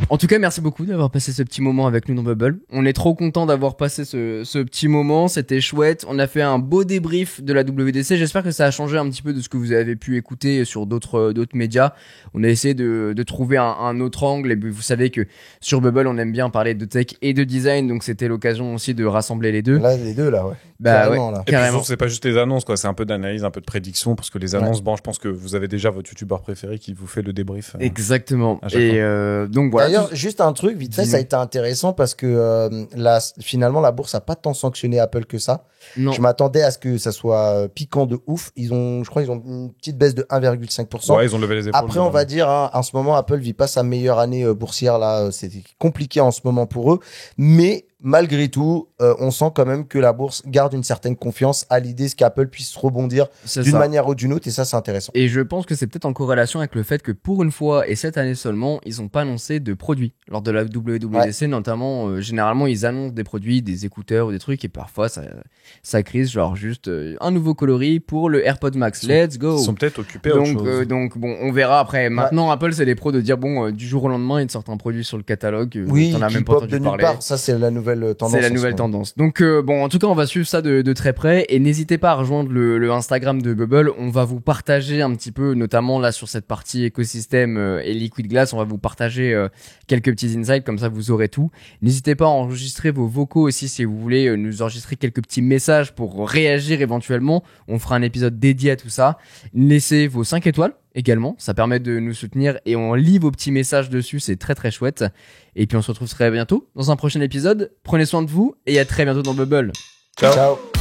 En tout cas, merci beaucoup d'avoir passé ce petit moment avec nous dans Bubble. On est trop content d'avoir passé ce petit moment. C'était chouette. On a fait un beau débrief de la WDC. J'espère que ça a changé un petit peu de ce que vous avez pu écouter sur d'autres médias. On a essayé de trouver un autre angle. Et vous savez que sur Bubble, on aime bien parler de tech et de design. Donc, c'était l'occasion aussi de rassembler les deux.
Là, les deux, là, ouais.
Bah
Carrément,
ouais,
là.
Et puis
carrément.
surtout, c'est pas juste les annonces, quoi. C'est un peu d'analyse, un peu de prédiction, parce que les annonces, bon, je pense que vous avez déjà votre youtubeur préféré qui vous fait le débrief.
Exactement.
à chaque
Et donc voilà.
D'ailleurs, juste un truc, vite fait, ça a été intéressant parce que finalement, la bourse a pas tant sanctionné Apple que ça.
Non.
Je m'attendais à ce que ça soit piquant de ouf. Je crois qu'ils ont une petite baisse de 1,5%.
Ouais, ils ont levé les épaules.
Après, on va dire, hein, en ce moment, Apple vit pas sa meilleure année boursière. Là, c'est compliqué en ce moment pour eux. Mais malgré tout, on sent quand même que la bourse garde une certaine confiance à l'idée qu'Apple puisse rebondir
C'est
d'une
ça.
manière ou d'une autre. Et ça, c'est intéressant.
Et je pense que c'est peut-être en corrélation avec le fait que pour une fois, et cette année seulement, ils n'ont pas annoncé de produits. Lors de la WWDC, notamment, généralement, ils annoncent des produits, des écouteurs ou des trucs, et parfois, ça crise, genre juste un nouveau coloris pour le AirPod Max. Let's go!
Ils sont peut-être occupés à autre chose.
Donc, bon, on verra après. Maintenant, Apple, c'est les pros de dire, bon, du jour au lendemain, ils te sortent un produit sur le catalogue.
Oui,
t'en as
qui
même pas
pop de
entendu
nulle
parler.
part. Ça, c'est la nouvelle tendance.
C'est la
en ce
nouvelle
moment.
tendance. Donc bon, en tout cas, on va suivre ça de très près et n'hésitez pas à rejoindre le Instagram de Bubble. On va vous partager un petit peu, notamment là sur cette partie écosystème et Liquid Glass, on va vous partager quelques petits insights, comme ça vous aurez tout. N'hésitez pas à enregistrer vos vocaux aussi si vous voulez nous enregistrer quelques petits messages pour réagir éventuellement. On fera un épisode dédié à tout ça. Laissez vos 5 étoiles également, ça permet de nous soutenir et on lit vos petits messages dessus, c'est très très chouette. Et puis on se retrouve très bientôt dans un prochain épisode. Prenez soin de vous et à très bientôt dans Bubble.
Ciao.
Ciao.